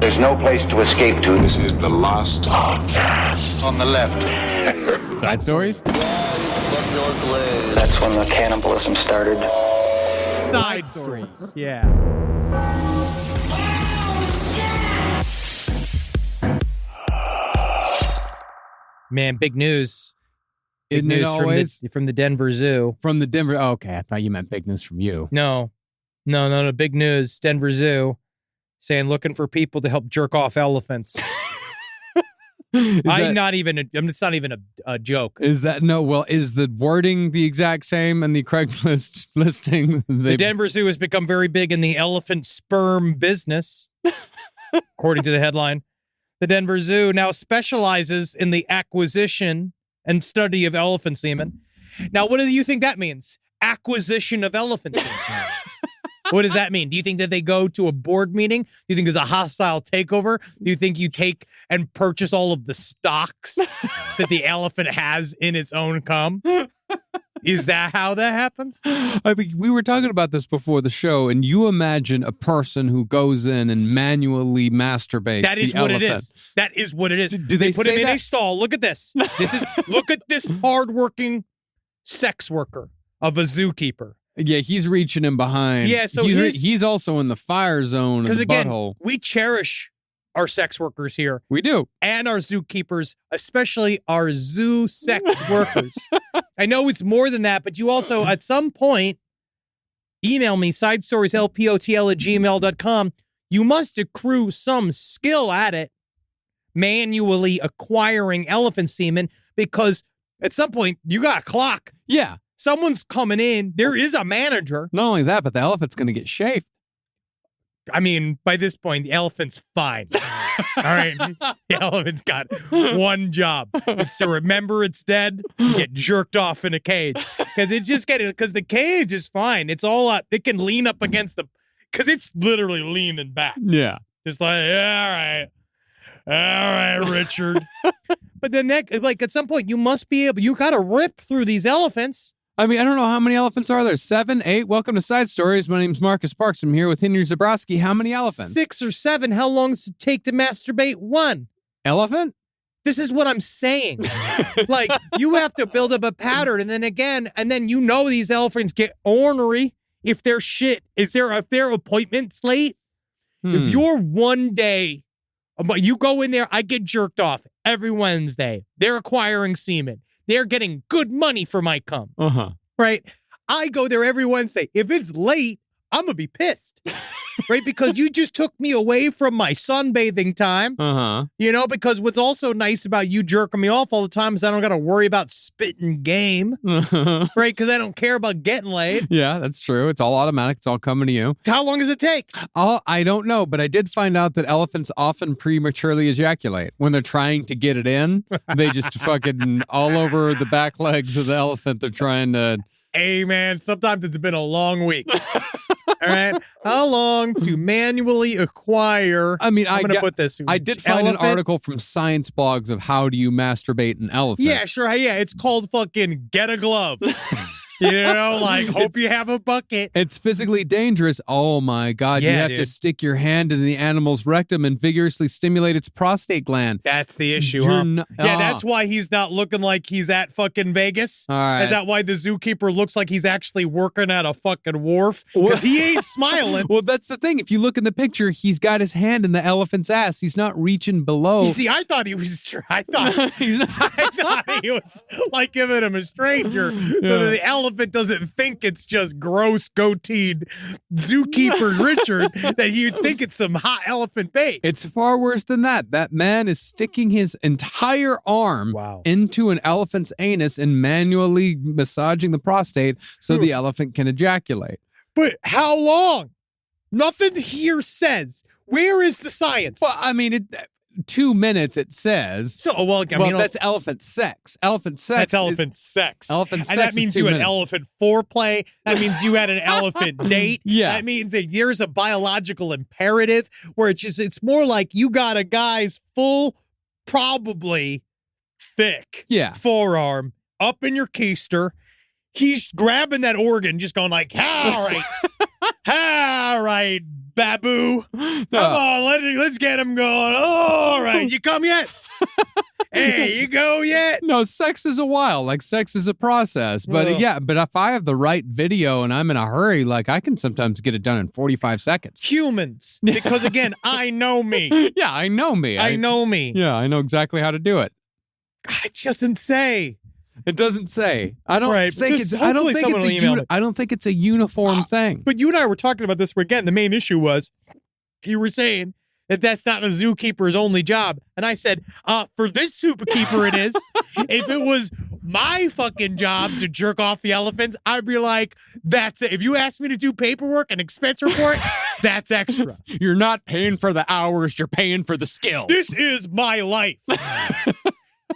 There's no place to escape to. This is the last podcast. On the left. Side stories? That's when the cannibalism started. Side stories. Yeah. Man, big news. Big Isn't it news always? from the Denver Zoo. From the Denver. Oh, okay, I thought you meant big news from you. No. Big news. Denver Zoo saying looking for people to help jerk off elephants. It's not even a joke. Is that no? Well, is the wording the exact same in the Craigslist listing? The Denver Zoo has become very big in the elephant sperm business, according to the headline. The Denver Zoo now specializes in the acquisition and study of elephant semen. Now, what do you think that means? Acquisition of elephant semen. What does that mean? Do you think that they go to a board meeting? Do you think there's a hostile takeover? Do you think you take and purchase all of the stocks that the elephant has in its own cum? Is that how that happens? I mean, we were talking about this before the show, and you imagine a person who goes in and manually masturbates. That is what it is. That is what it is. Do they put him in a stall? Look at this. Look at this hardworking sex worker of a zookeeper. Yeah, he's reaching in behind. Yeah, so he's also in the fire zone of the again, butthole. We cherish our sex workers here. We do. And our zookeepers, especially our zoo sex workers. I know it's more than that, but you also, at some point, email me, sidestorieslpotl@gmail.com. You must accrue some skill at it, manually acquiring elephant semen, because at some point, you got a clock. Yeah. Someone's coming in. There is a manager. Not only that, but the elephant's going to get shaved. I mean, by this point, the elephant's fine. All right. The elephant's got one job. It's to remember it's dead, get jerked off in a cage. Because the cage is fine. It's all up. It can lean up against because it's literally leaning back. Yeah. Just like, yeah, all right, Richard. But then at some point, you got to rip through these elephants. I mean, I don't know how many elephants are there. 7, 8? Welcome to Side Stories. My name's Marcus Parks. I'm here with Henry Zabrowski. How many elephants? 6 or 7. How long does it take to masturbate one? Elephant? This is what I'm saying. Like, you have to build up a pattern, and then these elephants get ornery if their appointment's late. If you're one day, you go in there, I get jerked off every Wednesday. They're acquiring semen. They're getting good money for my cum. Right? I go there every Wednesday. If it's late, I'm going to be pissed. Right? Because you just took me away from my sunbathing time. Because what's also nice about you jerking me off all the time is I don't got to worry about spitting game. Right? Because I don't care about getting laid. Yeah, that's true. It's all automatic. It's all coming to you. How long does it take? I don't know, but I did find out that elephants often prematurely ejaculate. When they're trying to get it in, they just fucking all over the back legs of the elephant. They're trying to... Hey, man, sometimes it's been a long week. All right. How long to manually acquire? I mean, I'm going to put this. I did find an article from science blogs of how do you masturbate an elephant. Yeah, sure. Yeah, it's called fucking get a glove. Hope you have a bucket. It's physically dangerous. Oh, my God. Yeah, you have to stick your hand in the animal's rectum and vigorously stimulate its prostate gland. That's the issue, that's why he's not looking like he's at fucking Vegas. All right. Is that why the zookeeper looks like he's actually working at a fucking wharf? Because he ain't smiling. Well, that's the thing. If you look in the picture, he's got his hand in the elephant's ass. He's not reaching below. You see, I thought he was like giving him a stranger. So the elephant doesn't think it's just gross goateed zookeeper Richard, that you'd think it's some hot elephant bait. It's far worse than that. That man is sticking his entire arm into an elephant's anus and manually massaging the prostate so the elephant can ejaculate. But how long? Nothing here says. Where is the science? Well, I mean, 2 minutes, it says. That's elephant sex. Elephant sex. That's elephant sex. Elephant sex. And that means you had elephant foreplay. That means you had an elephant date. Yeah. That means that there's a biological imperative where it's more like you got a guy's full, probably thick forearm up in your keister. He's grabbing that organ, just going like, all right, Babu. Come on, let's get him going. Oh, all right, you come yet? Hey, you go yet? No, sex is a while. Like, sex is a process. But but if I have the right video and I'm in a hurry, like, I can sometimes get it done in 45 seconds. Humans. Because, again, I know me. Yeah, I know me. I know me. Yeah, I know exactly how to do it. It doesn't say. It doesn't say. I don't Right, think just it's. I don't hopefully think someone it's will a. email me. I don't think it's a uniform thing. But you and I were talking about this where, again, the main issue was you were saying that that's not the zookeeper's only job. And I said, for this zookeeper it is. If it was my fucking job to jerk off the elephants, I'd be like, that's it. If you asked me to do paperwork and expense report, that's extra. You're not paying for the hours. You're paying for the skill. This is my life.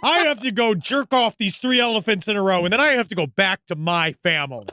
I have to go jerk off these 3 elephants in a row, and then I have to go back to my family.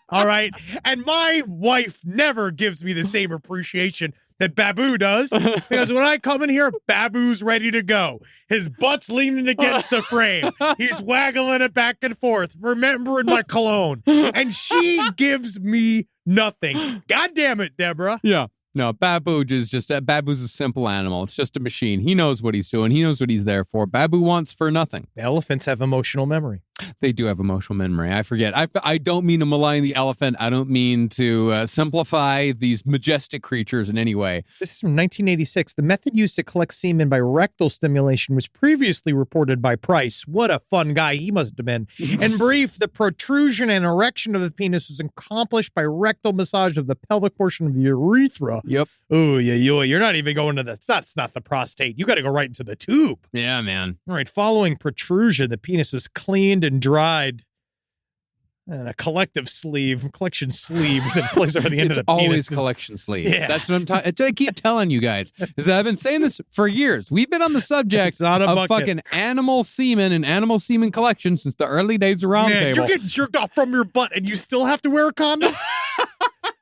All right? And my wife never gives me the same appreciation that Babu does, because when I come in here, Babu's ready to go. His butt's leaning against the frame. He's waggling it back and forth, remembering my cologne. And she gives me nothing. God damn it, Deborah. Yeah. No, Babu is just Babu's a simple animal. It's just a machine. He knows what he's doing. He knows what he's there for. Babu wants for nothing. Elephants have emotional memory. They do have emotional memory. I forget. I don't mean to malign the elephant. I don't mean to simplify these majestic creatures in any way. This is from 1986. The method used to collect semen by rectal stimulation was previously reported by Price. What a fun guy he must have been. In brief, the protrusion and erection of the penis was accomplished by rectal massage of the pelvic portion of the urethra. Yep. Oh, yeah, you're not even going to that's not the prostate. You got to go right into the tube. Yeah, man. All right, following protrusion, the penis was cleaned and dried. And a collection sleeve that plays over the end It's of the penis. always collection sleeves. Yeah. That's what I'm talking. I keep telling you guys is that I've been saying this for years. We've been on the subject It's not a of bucket. fucking animal semen and animal semen collection since the early days of Round Man, Table. you're getting jerked off from your butt and you still have to wear a condom?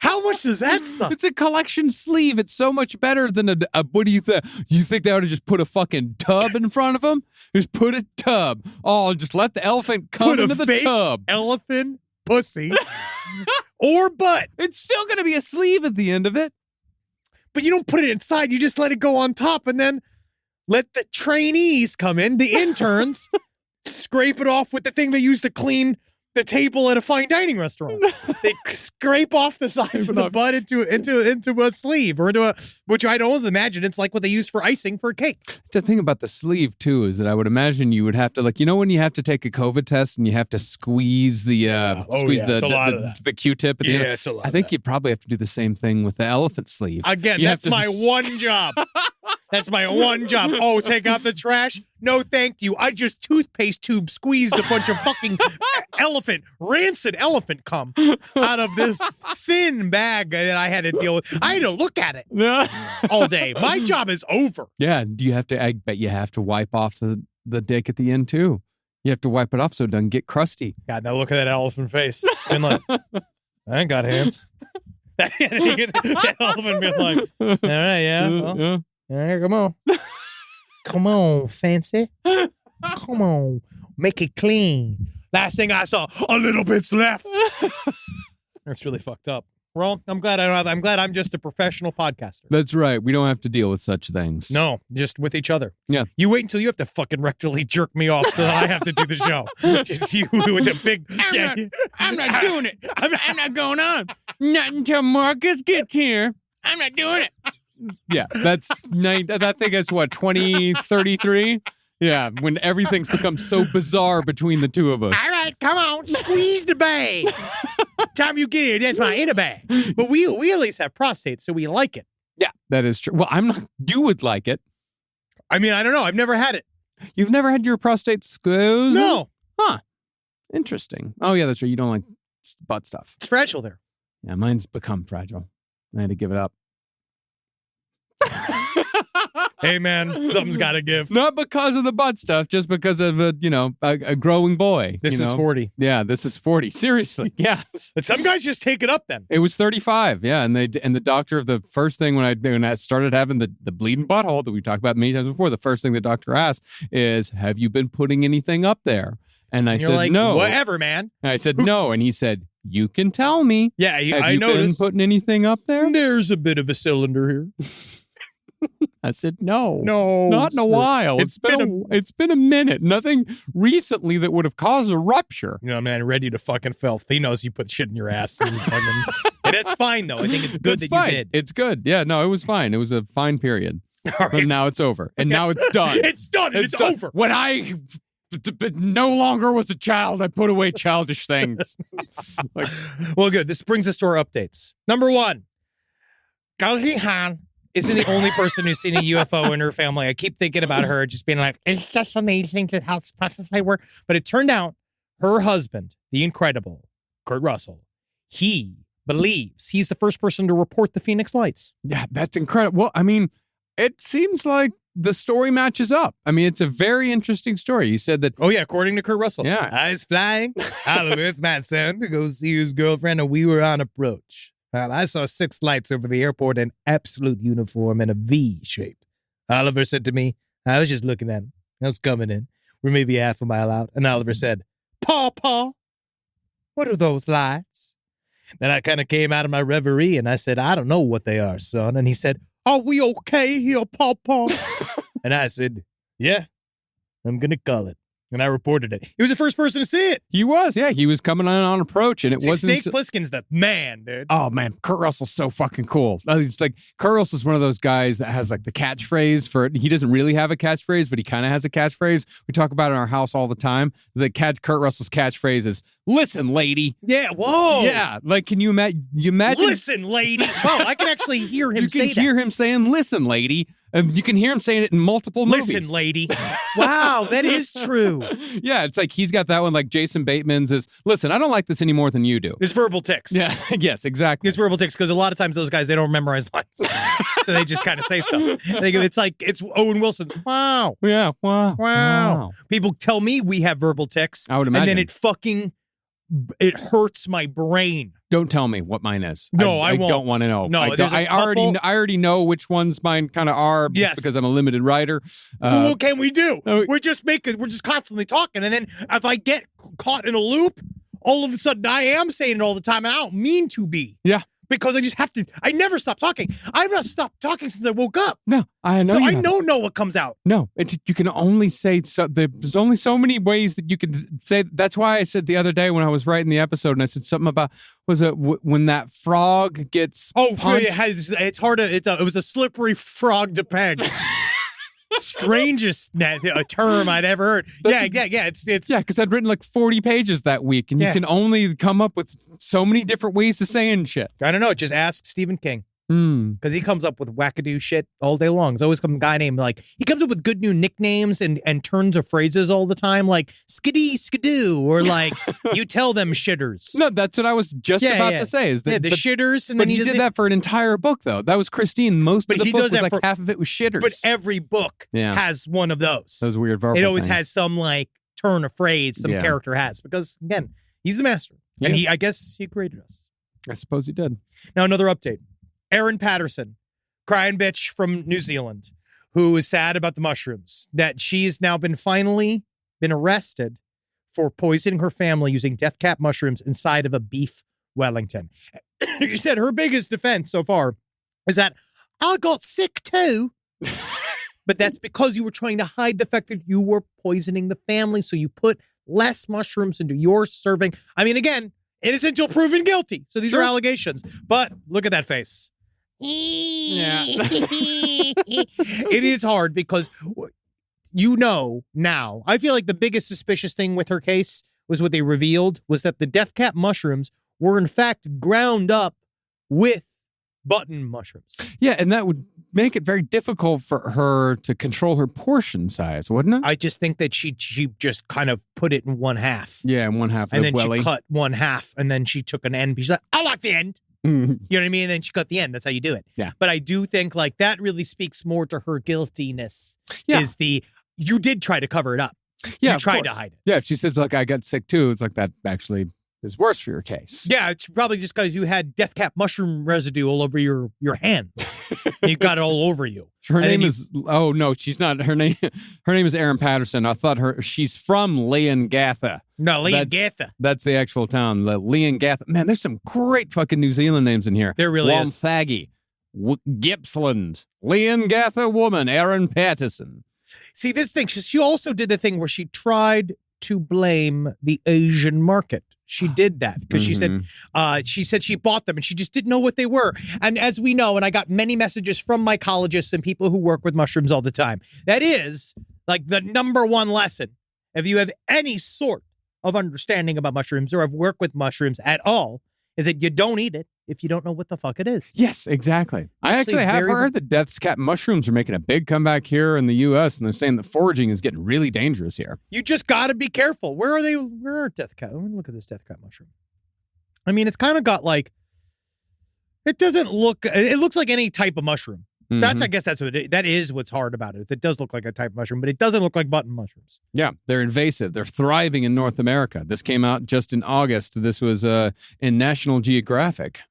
How much does that suck? It's a collection sleeve. It's so much better than a what do you think? You think they ought to just put a fucking tub in front of them? Just put a tub. Oh, just let the elephant come Put a into the fake tub. elephant pussy or butt. It's still going to be a sleeve at the end of it. But you don't put it inside. You just let it go on top and then let the trainees come in, the interns, scrape it off with the thing they use to clean the table at a fine dining restaurant. They scrape off the sides of the butt into a sleeve or into a, which I don't imagine it's like what they use for icing for a cake. The thing about the sleeve too is that I would imagine you would have to, like, you know, when you have to take a COVID test and you have to squeeze the the Q-tip at the end. It's a lot. I think you'd probably have to do the same thing with the elephant sleeve. Again, You that's have to my one job. That's my one job. Oh, take out the trash? No, thank you. I just toothpaste tube squeezed a bunch of fucking rancid elephant cum out of this thin bag that I had to deal with. I had to look at it all day. My job is over. Yeah. Do you have to? I bet you have to wipe off the dick at the end too. You have to wipe it off so it doesn't get crusty. God, now look at that elephant face. It's been like, I ain't got hands. That elephant being like, all right, yeah. Well, Yeah. all right, come on. Come on, fancy. Come on. Make it clean. Last thing I saw, a little bit's left. That's really fucked up. Well, I'm glad I'm just a professional podcaster. That's right. We don't have to deal with such things. No, just with each other. Yeah. You wait until you have to fucking rectally jerk me off so that I have to do the show. Just you with the big... I'm not doing it. I'm not going on. Not until Marcus gets here. I'm not doing it. Yeah, that's I think it's what, 2033? Yeah, when everything's become so bizarre between the two of us. All right, come on, squeeze the bag. Time you get here, that's my inner bag. But we at least have prostate, so we like it. Yeah, that is true. Well, I'm not. You would like it. I mean, I don't know. I've never had it. You've never had your prostate squeezed? No. Huh. Interesting. Oh, yeah, that's right. You don't like butt stuff. It's fragile there. Yeah, mine's become fragile. I had to give it up. Hey, man, something's got to give. Not because of the butt stuff, just because of a growing boy. This is 40. Yeah, this is 40. Seriously. Yeah. But some guys just take it up then. It was 35. Yeah, and the doctor, the first thing when I started having the bleeding butthole that we talked about many times before, the first thing the doctor asked is, "Have you been putting anything up there?" And I said, You're like, "No." whatever, man. And I said, "No," and he said, you can tell me. Yeah, Have I you been noticed. putting anything up there? There's a bit of a cylinder here. I said, no. No, Not in a sir. while. It's It's been a minute. Nothing recently that would have caused a rupture. You know, man, ready to fucking filth. He knows you put shit in your ass. And it's fine, though. I think it's good that fine. you did. It's good. Yeah, no, it was fine. It was a fine period. All right. But now it's over. And now it's done. It's done. And it's done. over. When I no longer was a child, I put away childish things. Well, good. This brings us to our updates. Number 1, Gao Han isn't the only person who's seen a UFO in her family. I keep thinking about her just being like, it's just amazing how special they were. But it turned out her husband, the incredible Kurt Russell, he believes he's the first person to report the Phoenix Lights. Yeah, that's incredible. Well, I mean, it seems like the story matches up. I mean, it's a very interesting story. He said that. Oh, yeah, according to Kurt Russell. Yeah. I was flying. Oliver, it's my son, to go see his girlfriend, and we were on approach. Well, I saw 6 lights over the airport in absolute uniform in a V shape. Oliver said to me, I was just looking at him. I was coming in. We're maybe half a mile out. And Oliver said, Paw, what are those lights? Then I kind of came out of my reverie and I said, I don't know what they are, son. And he said, are we okay here, Paw? And I said, yeah, I'm going to call it. And I reported it. He was the first person to see it. He was, yeah. He was coming on approach, and it wasn't. Snake Plissken's the man, dude. Oh man, Kurt Russell's so fucking cool. It's like Kurt Russell's one of those guys that has like the catchphrase for. He doesn't really have a catchphrase, but he kind of has a catchphrase. We talk about it in our house all the time. Kurt Russell's catchphrase is "Listen, lady." Yeah. Whoa. Yeah. Like, can you imagine? Listen, lady. Wow, I can actually hear him say that. You can hear him saying "Listen, lady." And you can hear him saying it in multiple movies. Listen, lady. Wow, that is true. Yeah, it's like he's got that one like Jason Bateman's is, listen, I don't like this any more than you do. It's verbal tics. Yeah, yes, exactly. It's verbal tics because a lot of times those guys, they don't memorize lines. So they just kind of say stuff. It's like, it's Owen Wilson's, wow. Yeah, wow. People tell me we have verbal tics. I would imagine. And then it hurts my brain. Don't tell me what mine is. No, I I won't. don't want to know. No, I already know which ones mine kind of are. Yes. Because I'm a limited writer. What can we do? Oh, We're just constantly talking. And then if I get caught in a loop, all of a sudden I am saying it all the time and I don't mean to be. Yeah. Because I just have to. I never stop talking. I've not stopped talking since I woke up. No, I know. So you I haven't. know what comes out. No, you can only say so. There's only so many ways that you can say. That's why I said the other day when I was writing the episode, and I said something about when that frog gets punched? It's hard to. It was a slippery frog to peg. Strangest term I'd ever heard. Yeah. It's Yeah, because I'd written like 40 pages that week, and you can only come up with so many different ways to say and shit. I don't know. Just ask Stephen King. Mm. Because he comes up with wackadoo shit all day long. There's always some guy named he comes up with good new nicknames and turns of phrases all the time, like skiddy skidoo, or like you tell them shitters. No, that's what I was just about to say. Is that the shitters, and but then he did that for an entire book, though. That was Christine. Most of the book was like half of it was shitters. But every book has one of those. Those weird verbal It always things. has some like turn of phrase some character has, because again, he's the master, and I guess he created us. I suppose he did. Now another update. Erin Patterson, crying bitch from New Zealand, who is sad about the mushrooms, that she's now finally been arrested for poisoning her family using death cap mushrooms inside of a beef Wellington. She said her biggest defense so far is that I got sick too, but that's because you were trying to hide the fact that you were poisoning the family, so you put less mushrooms into your serving. I mean, again, innocent until proven guilty. So these are allegations, but look at that face. Yeah. It is hard because now, I feel like the biggest suspicious thing with her case was what they revealed was that the death cap mushrooms were in fact ground up with button mushrooms. Yeah, and that would make it very difficult for her to control her portion size, wouldn't it? I just think that she just kind of put it in one half. Yeah, in one half of and the then welly. she cut one half, and then she took an end. She's like, I like the end. Mm-hmm. You know what I mean? And then she cut the end. That's how you do it. Yeah. But I do think like that really speaks more to her guiltiness. Yeah. You did try to cover it up. Yeah, You of tried to course. hide it. Yeah, if she says, like, I got sick too, it's like that actually is worse for your case. Yeah, it's probably just because you had death cap mushroom residue all over your hands. You got it all over you. Her name is. Oh no, she's not. Her name is Erin Patterson. I thought she's from Leongatha. No, Leongatha. That's the actual town. The Leongatha. Man, there's some great fucking New Zealand names in here. There really is. Wonthaggi, Gippsland, Leongatha woman, Erin Patterson. See, this thing, she also did the thing where she tried to blame the Asian market. She did that because she said she bought them and she just didn't know what they were. And as we know, and I got many messages from mycologists and people who work with mushrooms all the time, that is like the number one lesson. If you have any sort of understanding about mushrooms or have worked with mushrooms at all, is that you don't eat it if you don't know what the fuck it is. Yes, exactly. I actually have heard that death's cap mushrooms are making a big comeback here in the U.S., and they're saying that foraging is getting really dangerous here. You just got to be careful. Where are they? Where are death cap? Let me look at this death cap mushroom. I mean, it's kind of got like, it looks like any type of mushroom. I guess that is what's hard about it. It does look like a type of mushroom, but it doesn't look like button mushrooms. Yeah, they're invasive. They're thriving in North America. This came out just in August. This was in National Geographic.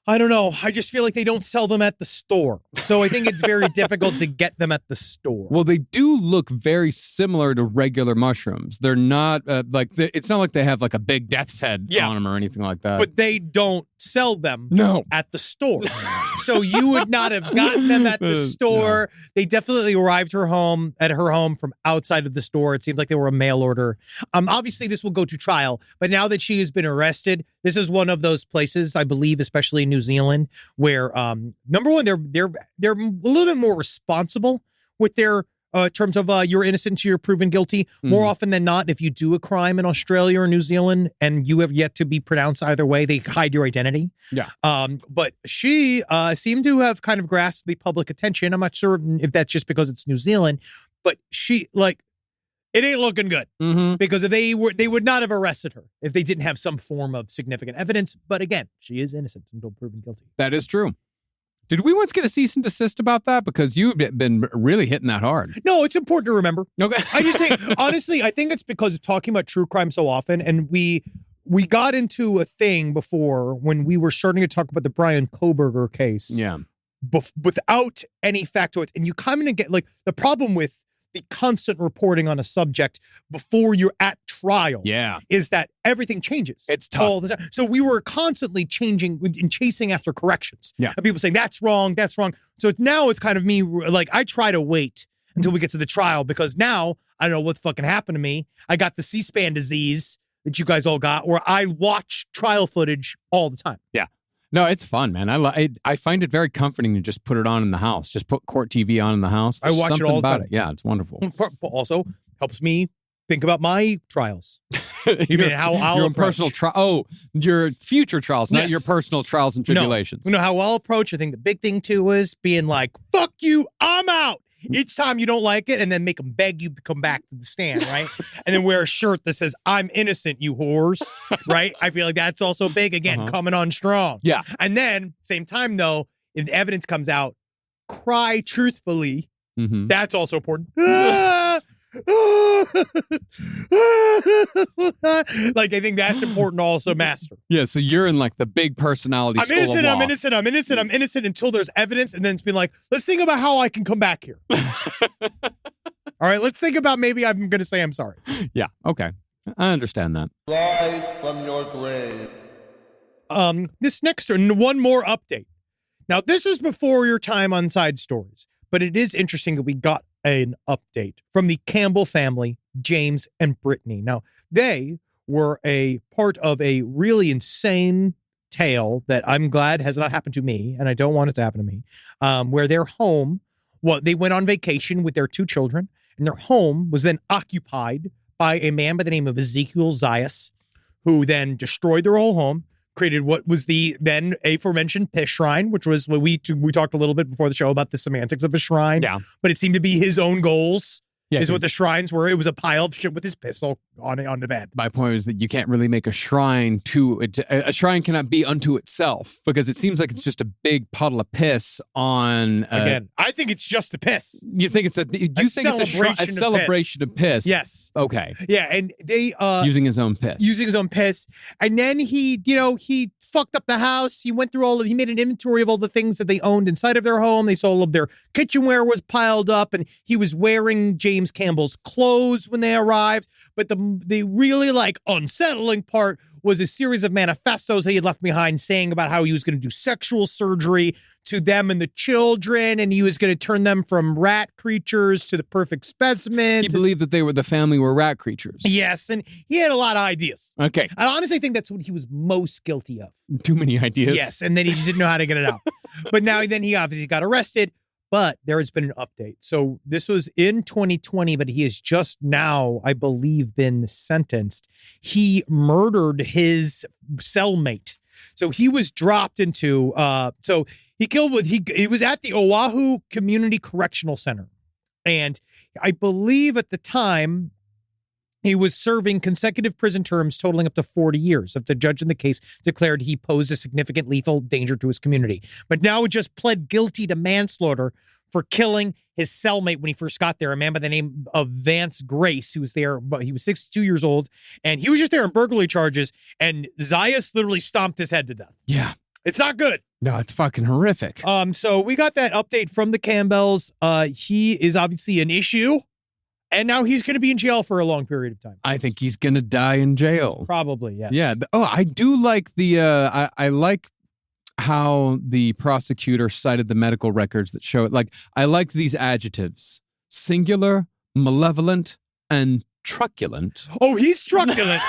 I don't know. I just feel like they don't sell them at the store. So I think it's very difficult to get them at the store. Well, they do look very similar to regular mushrooms. They're not it's not like they have like a big death's head on them or anything like that. But they don't sell them at the store. So you would not have gotten them at the store. No. They definitely arrived at her home from outside of the store. It seemed like they were a mail order. Obviously, this will go to trial. But now that she has been arrested, this is one of those places, I believe, especially in New Zealand, where number one, they're a little bit more responsible with their terms of you're innocent till you're proven guilty. More often than not, if you do a crime in Australia or New Zealand and you have yet to be pronounced either way, they hide your identity. Yeah. But she seemed to have kind of grasped the public attention. I'm not sure if that's just because it's New Zealand, but she it ain't looking good because if they would not have arrested her if they didn't have some form of significant evidence. But again, she is innocent until proven guilty. That is true. Did we once get a cease and desist about that? Because you've been really hitting that hard. No, it's important to remember. Okay. I just think, honestly, I think it's because of talking about true crime so often. And we got into a thing before when we were starting to talk about the Brian Kohberger case. Yeah. Without any factoids. And you kind of get the problem with the constant reporting on a subject before you're at trial is that everything changes. It's tough. All the time. So we were constantly changing and chasing after corrections. Yeah. And people saying, that's wrong, that's wrong. So now it's kind of me, I try to wait until we get to the trial because now I don't know what fucking happened to me. I got the C-SPAN disease that you guys all got where I watch trial footage all the time. Yeah. No, it's fun, man. I find it very comforting to just put it on in the house. Just put court TV on in the house. I watch it all the time. Yeah, it's wonderful. Also helps me think about my trials. You mean how I'll your approach. personal trial? Oh, your future trials, not your personal trials and tribulations. No, how I'll approach. I think the big thing too is being like, "Fuck you, I'm out." Each time you don't like it, and then make them beg you to come back to the stand, right? And then wear a shirt that says, "I'm innocent, you whores," right? I feel like that's also big. Again, coming on strong. Yeah. And then, same time though, if the evidence comes out, cry truthfully. That's also important. I think that's important to also master. Yeah, so you're in the big personality school of law. I'm innocent until there's evidence, and then it's been let's think about how I can come back here. All right, let's think about maybe I'm going to say I'm sorry. Yeah, okay. I understand that. Rise from your grave. This next one more update. Now, this was before your time on Side Stories, but it is interesting that we got an update from the Campbell family, James and Brittany. Now, they were a part of a really insane tale that I'm glad has not happened to me, and I don't want it to happen to me, where their home, they went on vacation with their two children, and their home was then occupied by a man by the name of Ezekiel Zayas, who then destroyed their whole home, created what was the then aforementioned piss shrine, which was what we talked a little bit before the show about the semantics of a shrine. Yeah. But it seemed to be his own goals Yeah, is 'cause what the shrines were. It was a pile of shit with his pistol on the bed. my point was that you can't really make a shrine to it. A shrine cannot be unto itself because it seems like it's just a big puddle of piss on. Again, I think it's just the piss. You think it's a celebration of piss? Yes. Okay. Yeah, and they Using his own piss. using his own piss, and then he fucked up the house. He went through he made an inventory of all the things that they owned inside of their home. They saw all of their kitchenware was piled up, and he was wearing James Campbell's clothes when they arrived. But the really unsettling part was a series of manifestos that he had left behind saying about how he was going to do sexual surgery to them and the children, and he was going to turn them from rat creatures to the perfect specimens. He believed that the family were rat creatures. Yes, and he had a lot of ideas. Okay. I honestly think that's what he was most guilty of. Too many ideas. Yes, and then he just didn't know how to get it out. But then he obviously got arrested, but there has been an update. So this was in 2020, but he has just now, I believe, been sentenced. He murdered his cellmate. So he was dropped into, he was at the Oahu Community Correctional Center. And I believe at the time, he was serving consecutive prison terms totaling up to 40 years. If the judge in the case declared he posed a significant lethal danger to his community. But now he just pled guilty to manslaughter for killing his cellmate when he first got there, a man by the name of Vance Grace, who was there, but he was 62 years old, and he was just there on burglary charges, and Zayas literally stomped his head to death. Yeah. It's not good. No, it's fucking horrific. So we got that update from the Campbells. He is obviously an issue. And now he's going to be in jail for a long period of time. I think he's going to die in jail. Probably, yes. Yeah. I do like I like how the prosecutor cited the medical records that show it. I like these adjectives: singular, malevolent, and truculent. Oh, he's truculent.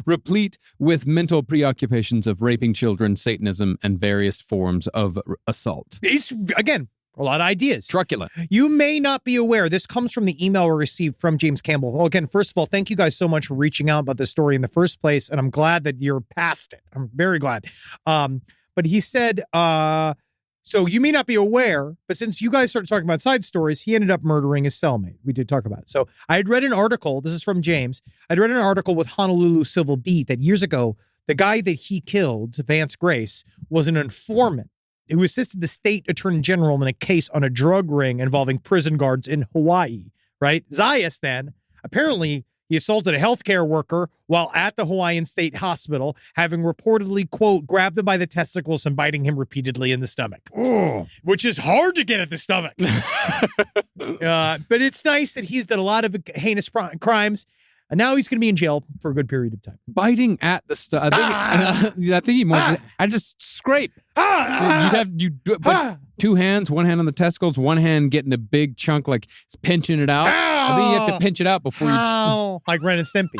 Replete with mental preoccupations of raping children, Satanism, and various forms of assault. He's, again, a lot of ideas. Truculent. You may not be aware. This comes from the email we received from James Campbell. Well, again, first of all, thank you guys so much for reaching out about this story in the first place. And I'm glad that you're past it. I'm very glad. But he said, so you may not be aware, but since you guys started talking about side stories, he ended up murdering his cellmate. We did talk about it. So I had read an article. This is from James. I'd read an article with Honolulu Civil Beat that years ago, the guy that he killed, Vance Grace, was an informant who assisted the state attorney general in a case on a drug ring involving prison guards in Hawaii, right? Zayas then, apparently he assaulted a healthcare worker while at the Hawaiian State Hospital, having reportedly, quote, grabbed him by the testicles and biting him repeatedly in the stomach. Oh, which is hard to get at the stomach. But it's nice that he's done a lot of heinous crimes. And now he's going to be in jail for a good period of time. Biting at the stomach. I think he more. I just scrape. Put two hands, one hand on the testicles, one hand getting a big chunk, like it's pinching it out. I think you have to pinch it out before you. Like Ren and Stimpy.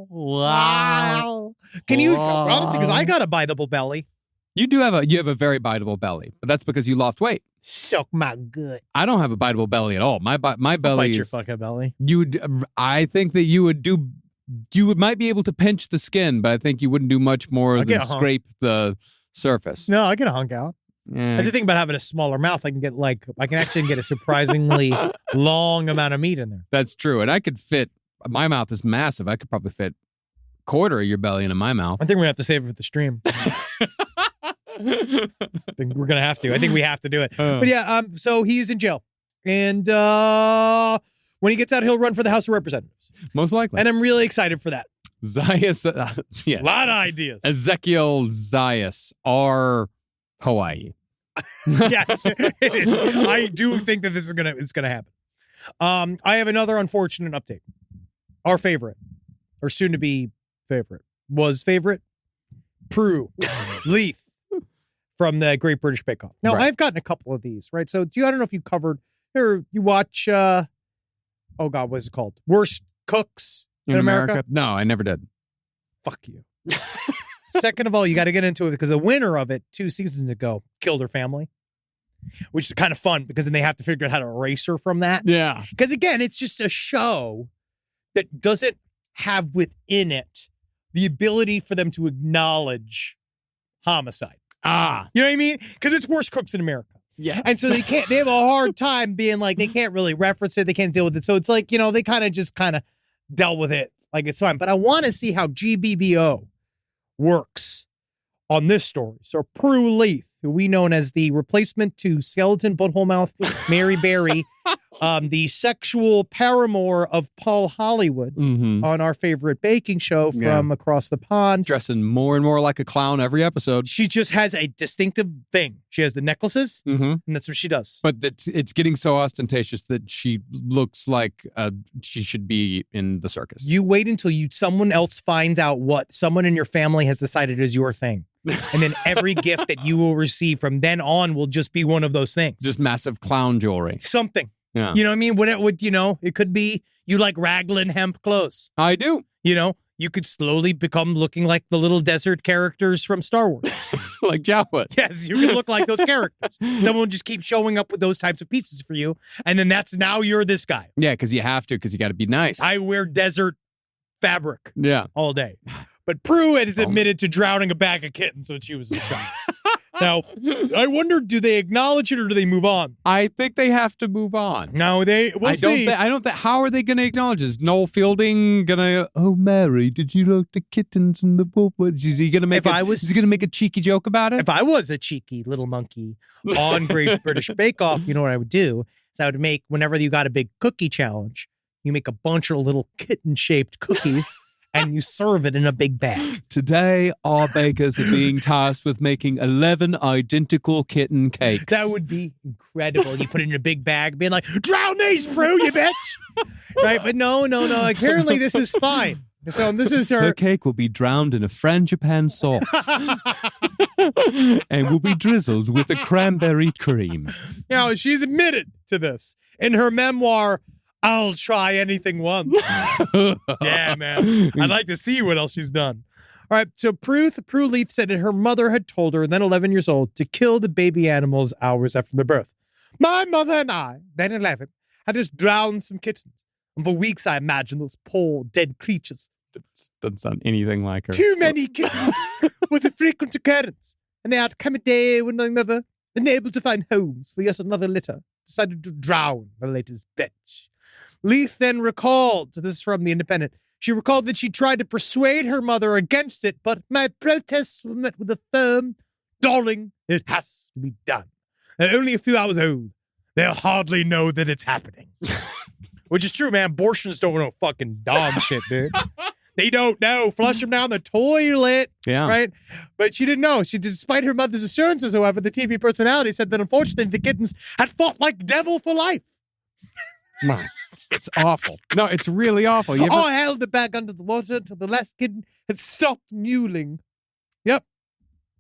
Wow. Can you honestly? Because I got a biteable belly. You have a very biteable belly, but that's because you lost weight. Suck my gut. I don't have a biteable belly at all. My belly Bite your is. fucking belly. I think that you might be able to pinch the skin, but I think you wouldn't do much more than scrape the surface. No, I can hunk out. That's the thing about having a smaller mouth. I can actually get a surprisingly long amount of meat in there. That's true, and I could fit. My mouth is massive. I could probably fit a quarter of your belly into my mouth. I think we're gonna have to save it for the stream. I think we're gonna have to. I think we have to do it. But yeah, so he's in jail, and when he gets out, he'll run for the House of Representatives, most likely. and I'm really excited for that. Zayas, yes, A lot of ideas. Ezekiel Zayas, R. Hawaii. Yes, it is. I do think that it's gonna happen. I have another unfortunate update. Our favorite, or soon to be favorite, Prue Leith from the Great British Bake Off. Now, Right. I've gotten a couple of these, right? So I don't know if you covered or you watch oh God, what is it called? Worst Cooks in America? No, I never did. Fuck you. Second of all, you got to get into it because the winner of it 2 seasons ago killed her family, which is kind of fun because then they have to figure out how to erase her from that. Yeah. Because again, it's just a show that doesn't have within it the ability for them to acknowledge homicide. Ah. You know what I mean? Because it's Worst Cooks in America. Yeah. And so they have a hard time being like, they can't really reference it. They can't deal with it. So it's like, they kind of dealt with it. Like, it's fine. But I want to see how GBBO works on this story. So Prue Leith, who we known as the replacement to Skeleton Butthole Mouth Mary Berry, the sexual paramour of Paul Hollywood on our favorite baking show from across the pond. Dressing more and more like a clown every episode. She just has a distinctive thing. She has the necklaces, and that's what she does. But it's getting so ostentatious that she looks like she should be in the circus. You wait until someone else finds out what someone in your family has decided is your thing. And then every gift that you will receive from then on will just be one of those things. Just massive clown jewelry. Something. Yeah. You know what I mean? What it would, it could be you like raglan hemp clothes. I do. You could slowly become looking like the little desert characters from Star Wars. Like Jawas. Yes, you can look like those characters. Someone just keeps showing up with those types of pieces for you. And then now you're this guy. Yeah, because you have to, because you got to be nice. I wear desert fabric all day. But Prue has admitted to drowning a bag of kittens when she was a child. Now, I wonder, do they acknowledge it or do they move on? I think they have to move on. No, we'll see. I don't think, how are they going to acknowledge this? Noel Fielding going to, oh, Mary, did you look the kittens and the wolf? Is he going to make a cheeky joke about it? If I was a cheeky little monkey on Great British Bake Off, you know what I would do? Is I would make, whenever you got a big cookie challenge, you make a bunch of little kitten-shaped cookies. And you serve it in a big bag. Today, our bakers are being tasked with making 11 identical kitten cakes. That would be incredible. You put it in a big bag, being like, drown these, Prue, you bitch. Right? But no. Apparently, this is fine. So this is her. Her cake will be drowned in a frangipane sauce and will be drizzled with a cranberry cream. Now, she's admitted to this in her memoir, I'll try anything once. Yeah, man. I'd like to see what else she's done. All right. So Prue Leith said that her mother had told her, then 11 years old, to kill the baby animals hours after their birth. My mother and I, then 11, had just drowned some kittens. And for weeks, I imagined those poor dead creatures. Doesn't sound anything like her. Too many kittens was a frequent occurrence. And they had come a day when my mother, unable to find homes for yet another litter, decided to drown the latest bitch. Leith then recalled, this is from The Independent, she recalled that she tried to persuade her mother against it, but my protests were met with a firm, darling, it has to be done. They're only a few hours old. They'll hardly know that it's happening. Which is true, man. Abortions don't know fucking dog shit, dude. They don't know. Flush them down the toilet. Yeah. Right? But she didn't know. Despite her mother's assurances, however, the TV personality said that unfortunately the kittens had fought like devil for life. It's awful. No, it's really awful. I held the bag under the water until the last kitten had stopped mewling. Yep.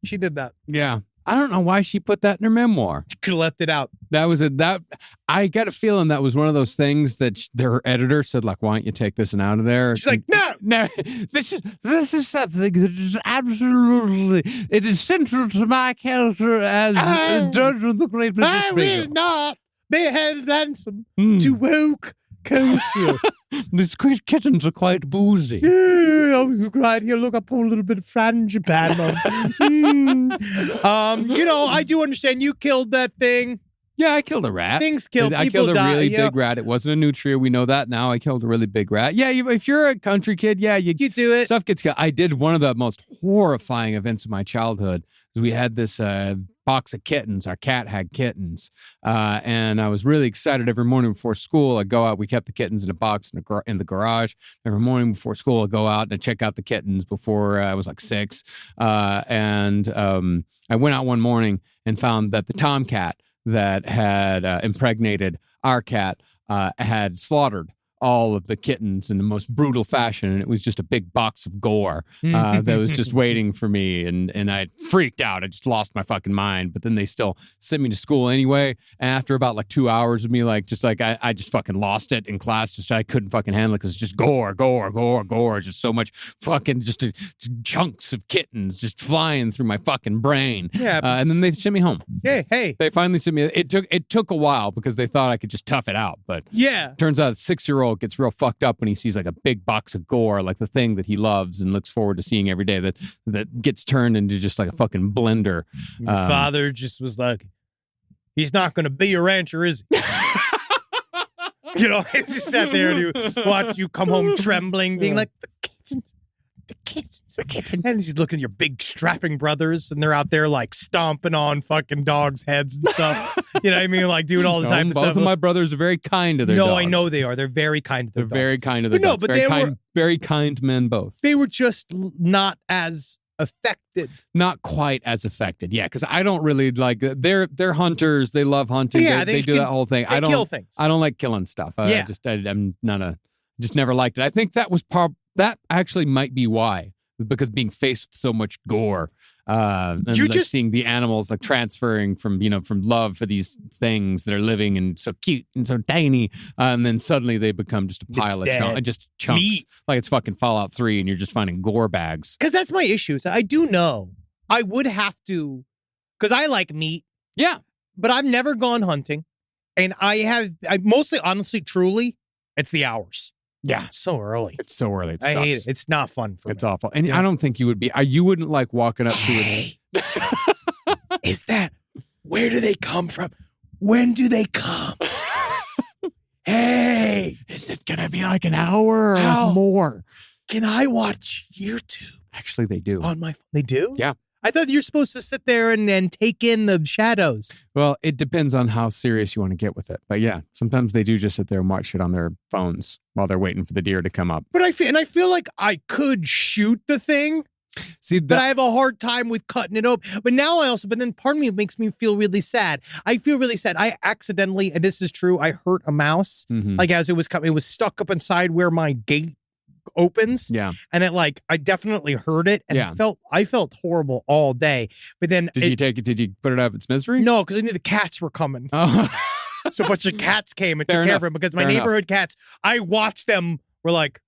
She did that. Yeah. I don't know why she put that in her memoir. She could have left it out. I got a feeling that was one of those things that their editor said, like, why don't you take this one out of there? She's like, no, this is something that is absolutely, it is central to my character as Judge of the Great British I Bake will not be held ransom to woke culture. These kittens are quite boozy. Oh, right here, look, I put a little bit of frangipane on. I do understand you killed that thing. Yeah, I killed a rat. Things kill. I People killed a die, really big rat. It wasn't a nutria. We know that now. I killed a really big rat. Yeah, if you're a country kid, you do it. Stuff gets killed. I did one of the most horrifying events of my childhood. We had this box of kittens. Our cat had kittens. And I was really excited every morning before school. I'd go out. We kept the kittens in a box in the garage. Every morning before school, I'd go out and I'd check out the kittens before I was like 6. And I went out one morning and found that the tomcat that had impregnated our cat had slaughtered all of the kittens in the most brutal fashion, and it was just a big box of gore that was just waiting for me, and I freaked out. I just lost my fucking mind. But then they still sent me to school anyway, and after about like 2 hours of me I just fucking lost it in class. Just I couldn't fucking handle it because it's just gore, just so much fucking just chunks of kittens just flying through my fucking brain. Yeah, and then they sent me home. Hey, They finally sent me. It took a while because they thought I could just tough it out, but yeah, turns out a 6-year-old gets real fucked up when he sees like a big box of gore, like the thing that he loves and looks forward to seeing every day, that gets turned into just like a fucking blender. My father just was like, He's not going to be a rancher, is he? You know, he just sat there and he watched you come home trembling, being like, the kittens. And he's looking at your big strapping brothers, and they're out there like stomping on fucking dogs' heads and stuff. You know what I mean? Like doing all the type of stuff. Both of my brothers are very kind to their dogs. No, I know they are. They're very kind to their They're dogs. very kind to their dogs. But Very kind men both. they were just not as affected. Not quite as affected. Yeah, because I don't really like they're hunters. They love hunting. Yeah, they do that whole thing. They kill things. I don't like killing stuff. Yeah. I'm just never liked it. I think that was that actually might be why. Because being faced with so much gore, and seeing the animals like transferring from love for these things that are living and so cute and so tiny, and then suddenly they become just a pile of chunks, meat. Like it's fucking Fallout 3, and you're just finding gore bags. Because that's my issue. So I do know I would have to, because I like meat. Yeah, but I've never gone hunting, and I mostly, honestly, truly, it's the hours. Yeah. It's so early. It's so early. It I sucks. hate it. It's not fun for me. It's awful. And I don't think you would be. You wouldn't like walking up to it. Is that, where do they come from? When do they come? Hey. Is it going to be like an hour or more? Can I watch YouTube? Actually, they do. On my phone? They do? Yeah. I thought you're supposed to sit there and take in the shadows. Well, it depends on how serious you want to get with it. But yeah, sometimes they do just sit there and watch it on their phones while they're waiting for the deer to come up. But I feel like I could shoot the thing. See, but I have a hard time with cutting it open. But then part of me makes me feel really sad. I feel really sad. I accidentally, and this is true, I hurt a mouse. Like as it was coming, it was stuck up inside where my gate opens. Yeah. And I definitely heard it, and I felt horrible all day. But then did you put it out of its misery? No, because I knew the cats were coming. Oh. So a bunch of cats came and took care of him, because my neighborhood cats, I watched them, were like,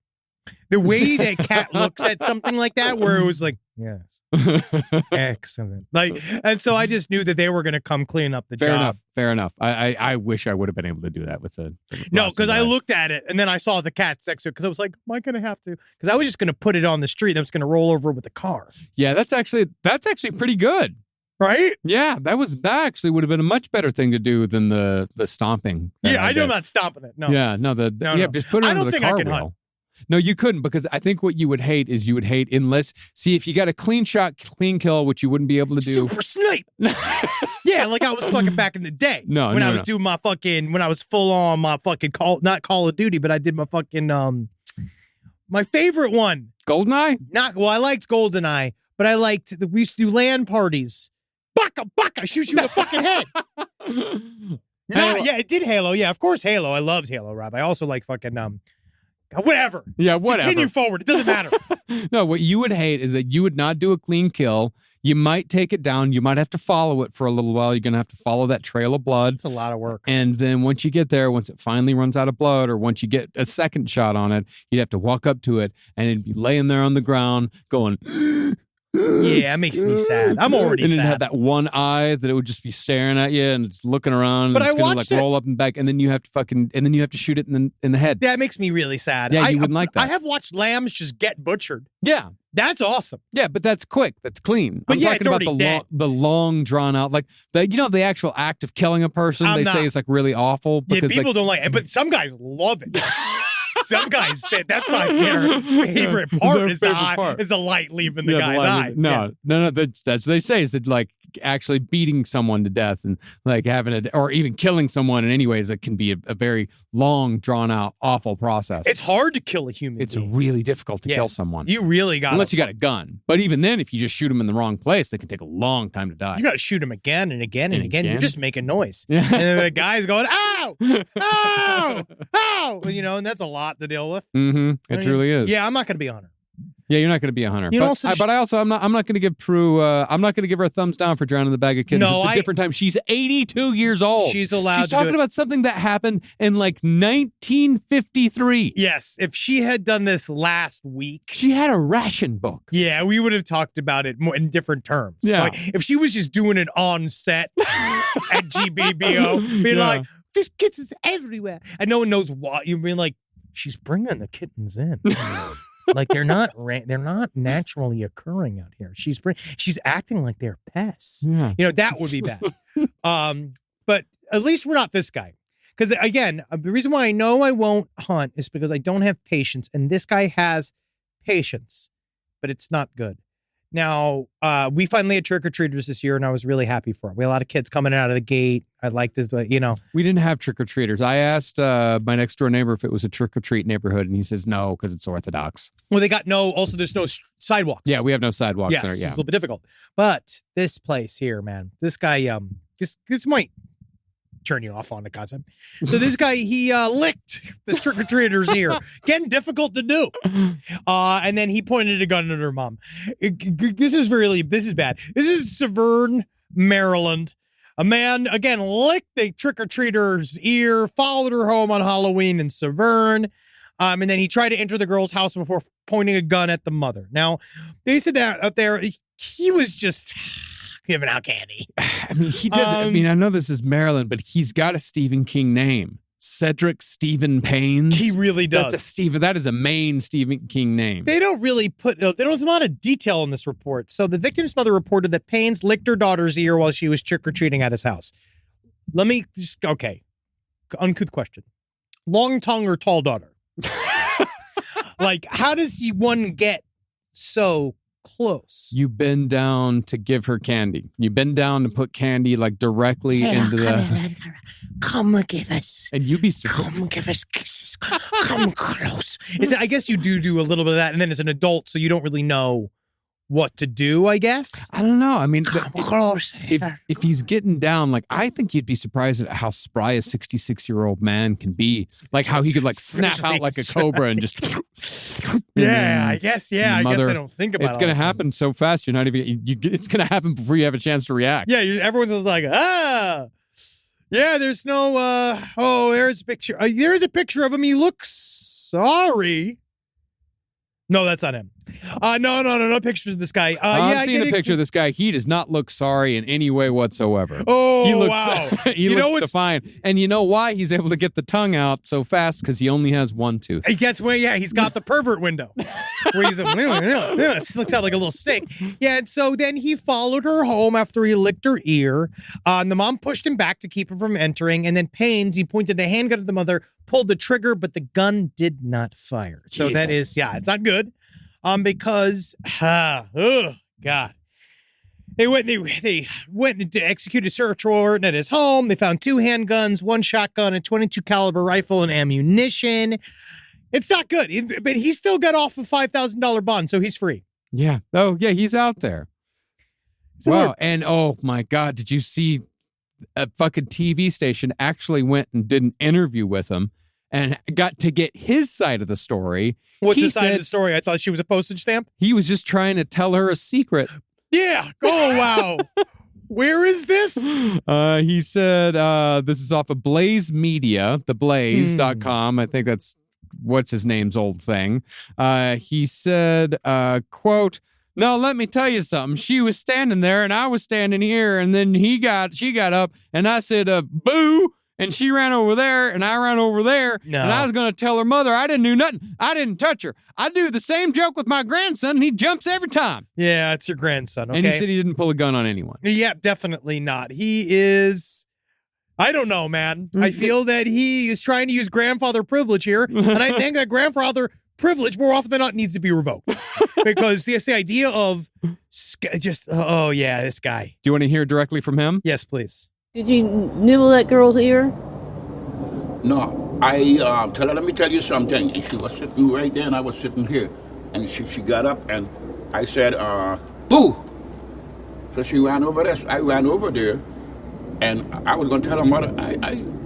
the way that cat looks at something like that, where it was like, yes, excellent. Like, and so I just knew that they were going to come clean up the job. Fair enough. I wish I would have been able to do that with the. No, because I looked at it and then I saw the cats next to it, because I was like, am I going to have to? Because I was just going to put it on the street and I was going to roll over with the car. Yeah, that's actually pretty good. Right? Yeah, that actually would have been a much better thing to do than the stomping. Yeah, I know I'm not stomping it. No. Yeah, no, just put it under the car wheel. Hunt. No, you couldn't, because I think what you would hate unless, if you got a clean shot, clean kill, which you wouldn't be able to do. Super snipe. Yeah, like I was fucking back in the day. When I was doing my fucking, when I was full on my fucking not Call of Duty, but I did my fucking, my favorite one. GoldenEye? I liked GoldenEye, but we used to do LAN parties. Baka, shoot you in the fucking head. Yeah, it did Halo. Yeah, of course Halo. I loved Halo, Rob. I also like fucking, whatever. Yeah, whatever. Continue forward. It doesn't matter. No, what you would hate is that you would not do a clean kill. You might take it down. You might have to follow it for a little while. You're going to have to follow that trail of blood. It's a lot of work. And then once you get there, once it finally runs out of blood, or once you get a second shot on it, you'd have to walk up to it, and it'd be laying there on the ground going... Yeah, it makes me sad. I'm already sad. And it had that one eye that it would just be staring at you and it's looking around. But and it's I watched roll up and back, and then you have to shoot it in the head. That makes me really sad. Yeah, you wouldn't like that. I have watched lambs just get butchered. Yeah. That's awesome. Yeah, but that's quick. That's clean. But I'm yeah, talking about the long drawn out, like the actual act of killing a person. Say it's like really awful. Because people don't like it, but some guys love it. Some guys, that's like their favorite part is the light leaving the guy's eyes. No, that's they say is that like actually beating someone to death and like having it, or even killing someone in any ways, that can be a very long, drawn out, awful process. It's hard to kill a human. It's really difficult to kill someone. You really got unless you got a gun. But even then, if you just shoot them in the wrong place, they can take a long time to die. You got to shoot them again and again and again. You're just making noise. Yeah. And then the guy's going, ow, ow, ow. And that's a lot to deal with. Mm-hmm. It truly is. Yeah, I'm not going to be a hunter. Yeah, you're not going to be a hunter. I'm not going to give Prue. I'm not going to give her a thumbs down for drowning the bag of kittens. No, it's a different time. She's 82 years old. She's allowed. She's talking about something that happened in like 1953. Yes, if she had done this last week, she had a ration book. Yeah, we would have talked about it more in different terms. Yeah, like if she was just doing it on set at GBBO, being like, "This kittens everywhere," and no one knows why. You mean like she's bringing the kittens in. Like they're not naturally occurring out here. She's acting like they're pests. Yeah. That would be bad. But at least we're not this guy. Because again, the reason why I know I won't hunt is because I don't have patience. And this guy has patience, but it's not good. Now, we finally had trick-or-treaters this year, and I was really happy for it. We had a lot of kids coming out of the gate. I like this, but, you know. We didn't have trick-or-treaters. I asked my next-door neighbor if it was a trick-or-treat neighborhood, and he says no, because it's Orthodox. Well, they got also there's no sidewalks. Yeah, we have no sidewalks yes, there. it's Yeah, a little bit difficult. But this place here, man, this guy, this might turn you off on the concept. So this guy, he licked the trick-or-treater's ear. Again, difficult to do. And then he pointed a gun at her mom. This is bad. This is Severn, Maryland. A man, again, licked the trick-or-treater's ear, followed her home on Halloween in Severn. And then he tried to enter the girl's house before pointing a gun at the mother. Now, they said that out there, he was just giving out candy. I mean, he doesn't. I mean, I know this is Maryland, but he's got a Stephen King name, Cedric Stephen Paines. He really does. That is a main Stephen King name. They don't really there's a lot of detail in this report. So the victim's mother reported that Paines licked her daughter's ear while she was trick-or-treating at his house. Uncouth question. Long tongue or tall daughter? Like, how does one get so close? You bend down to give her candy. You bend down to put candy like directly into the. Come give us. And you be surprised. Come give us kisses. Come close. I guess you do a little bit of that, and then as an adult, so you don't really know what to do, I guess. I don't know. I mean, close. if he's getting down, like, I think you'd be surprised at how spry a 66-year-old man can be. Like how he could like snap out like a cobra and just. Yeah, I guess. Yeah, I guess I don't think about it. It's going to happen so fast. You're not even. It's going to happen before you have a chance to react. Yeah, everyone's just like, ah. Yeah, there's no. There's a picture. There's a picture of him. He looks sorry. No, that's not him. No pictures of this guy. I've seen a picture of this guy. He does not look sorry in any way whatsoever. Oh, he looks, wow. He looks defiant. And you know why he's able to get the tongue out so fast? Because he only has one tooth. He gets he's got the pervert window. Where he's looks out like a little snake. Yeah, and so then he followed her home after he licked her ear. The mom pushed him back to keep him from entering. And then Paines, he pointed a handgun at the mother, pulled the trigger, but the gun did not fire. So Jesus. that is, it's not good. Because, God. They went to execute a search warrant at his home. They found 2 handguns, 1 shotgun, a .22 caliber rifle, and ammunition. It's not good, but he still got off a $5,000 bond, so he's free. Yeah. Oh, yeah, he's out there. Wow. And oh my God, did you see a fucking TV station actually went and did an interview with him and got to get his side of the story? What's the side of the story? I thought she was a postage stamp. He was just trying to tell her a secret. Yeah. Oh, wow. Where is this? He said, this is off of Blaze Media, theblaze.com. I think that's what's his name's old thing. He said, quote, "No, let me tell you something. She was standing there and I was standing here, and then she got up and I said, boo. And she ran over there, and I ran over there, and I was going to tell her mother I didn't do nothing. I didn't touch her. I do the same joke with my grandson, and he jumps every time." Yeah, it's your grandson, okay? And he said he didn't pull a gun on anyone. Yeah, definitely not. He is, I don't know, man. I feel that he is trying to use grandfather privilege here, and I think that grandfather privilege more often than not needs to be revoked. Because it's the idea of just, this guy. Do you want to hear directly from him? Yes, please. Did you nibble that girl's ear? No, I tell her, let me tell you something. And she was sitting right there and I was sitting here. And she got up and I said, boo! So she ran over there. So I ran over there and I was going to tell her mother,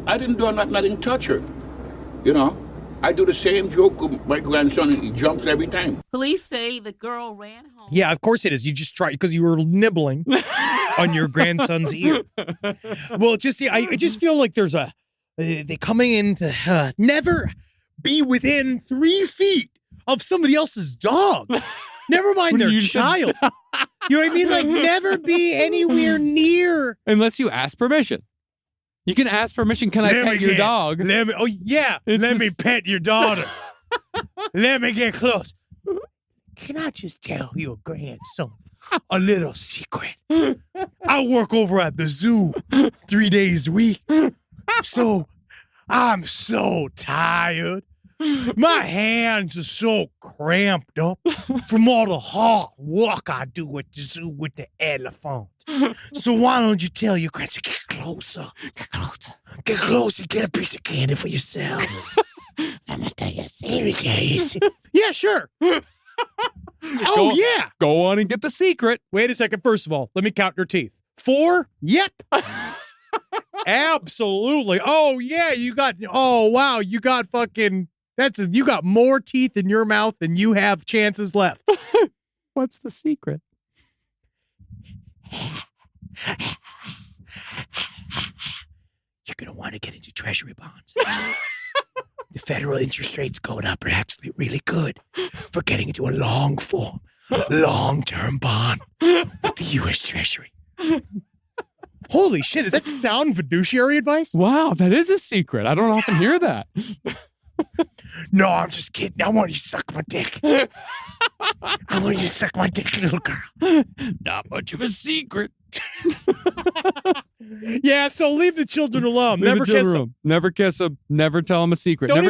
I didn't do nothing, I didn't touch her. You know, I do the same joke with my grandson and he jumps every time. Police say the girl ran home. Yeah, of course it is. You just try because you were nibbling on your grandson's ear. Well, I just feel like there's they coming in to never be within 3 feet of somebody else's dog. Never mind their child. You know what I mean? Like, never be anywhere near. Unless you ask permission. You can ask permission. Can I pet your dog? Let me pet your daughter. Let me get close. Can I just tell your grandson a little secret. I work over at the zoo 3 days a week. So I'm so tired. My hands are so cramped up from all the hard work I do at the zoo with the elephant. So why don't you tell your grandson, get closer. Get closer. Get closer. Get a piece of candy for yourself. I'm going to tell you a secret. Yeah, sure. Yeah. Go on and get the secret. Wait a second. First of all, let me count your teeth. 4? Yep. Absolutely. Oh, yeah. Wow. You got fucking, you got more teeth in your mouth than you have chances left. What's the secret? You're going to want to get into treasury bonds. The federal interest rates going up are actually really good for getting into a long-term bond with the U.S. Treasury. Holy shit, does that sound fiduciary advice? Wow, that is a secret. I don't often hear that. No, I'm just kidding. I want you to suck my dick. I want you to suck my dick, little girl. Not much of a secret. Yeah, so leave the children alone. Leave Never the children kiss them. alone. Never kiss them. Never tell them a secret. Don't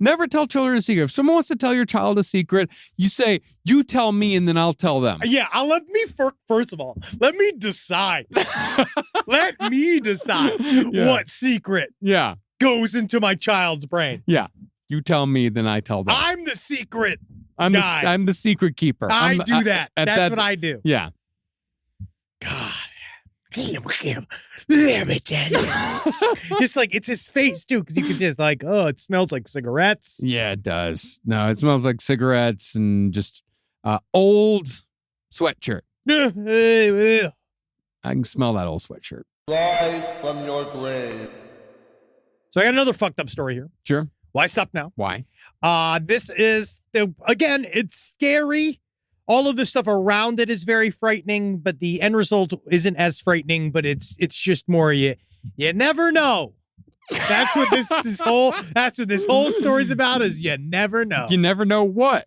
Never tell children a secret. If someone wants to tell your child a secret, you say, you tell me and then I'll tell them. Yeah, first of all, let me decide. Let me decide what secret goes into my child's brain. Yeah. You tell me, then I tell them. I'm the secret I'm guy. I'm the secret keeper. I do that. That's what I do. Yeah. God. Let me tell you this. Just like, it's his face, too, because you can just like, oh, it smells like cigarettes. Yeah, it does. No, it smells like cigarettes and just old sweatshirt. I can smell that old sweatshirt. Rise from your grave. So I got another fucked up story here. Sure. Why stop now? Why? This is, again, it's scary. All of the stuff around it is very frightening, but the end result isn't as frightening, but it's just more you never know. That's what this whole story's about, is you never know. You never know what.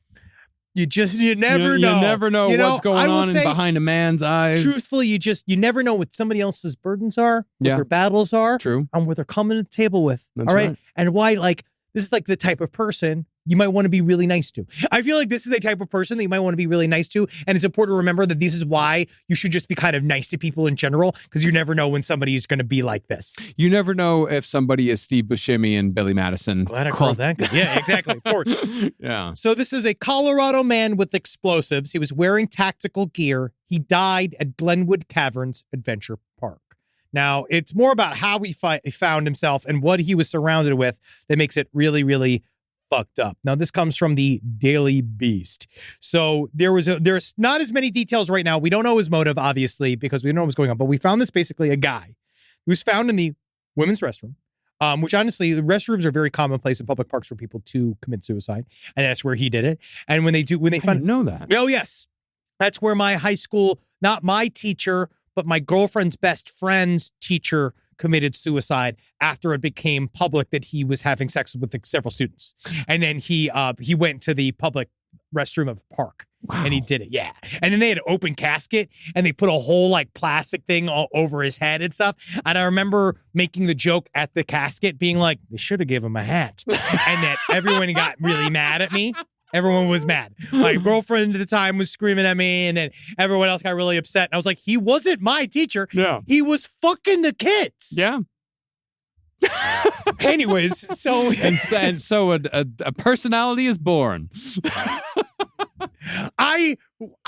You never know. You never know what's going on behind a man's eyes. Truthfully, you never know what somebody else's burdens are, what their battles are, True, and what they're coming to the table with. That's all right. And why, like, this is like the type of person you might want to be really nice to. I feel like this is the type of person that you might want to be really nice to. And it's important to remember that this is why you should just be kind of nice to people in general, because you never know when somebody is going to be like this. You never know if somebody is Steve Buscemi and Billy Madison. Glad I called that guy. Yeah, exactly. Of course. Yeah. So this is a Colorado man with explosives. He was wearing tactical gear. He died at Glenwood Caverns Adventure Park. Now, it's more about how he found himself and what he was surrounded with that makes it really, really fucked up. Now, this comes from the Daily Beast. So there's not as many details right now. We don't know his motive, obviously, because we don't know what's going on. But we found this basically a guy who was found in the women's restroom, which honestly, the restrooms are very commonplace in public parks for people to commit suicide. And that's where he did it. And when they I didn't know that. Oh, yes. That's where my high school, not my teacher, but my girlfriend's best friend's teacher committed suicide after it became public that he was having sex with several students. And then he went to the public restroom of the park. Wow. And he did it. Yeah. And then they had an open casket and they put a whole like plastic thing all over his head and stuff. And I remember making the joke at the casket being like, they should have given him a hat. And that everyone got really mad at me. Everyone was mad. My girlfriend at the time was screaming at me, and then everyone else got really upset. And I was like, he wasn't my teacher. Yeah. He was fucking the kids. Yeah. Anyways, so... and so a personality is born. I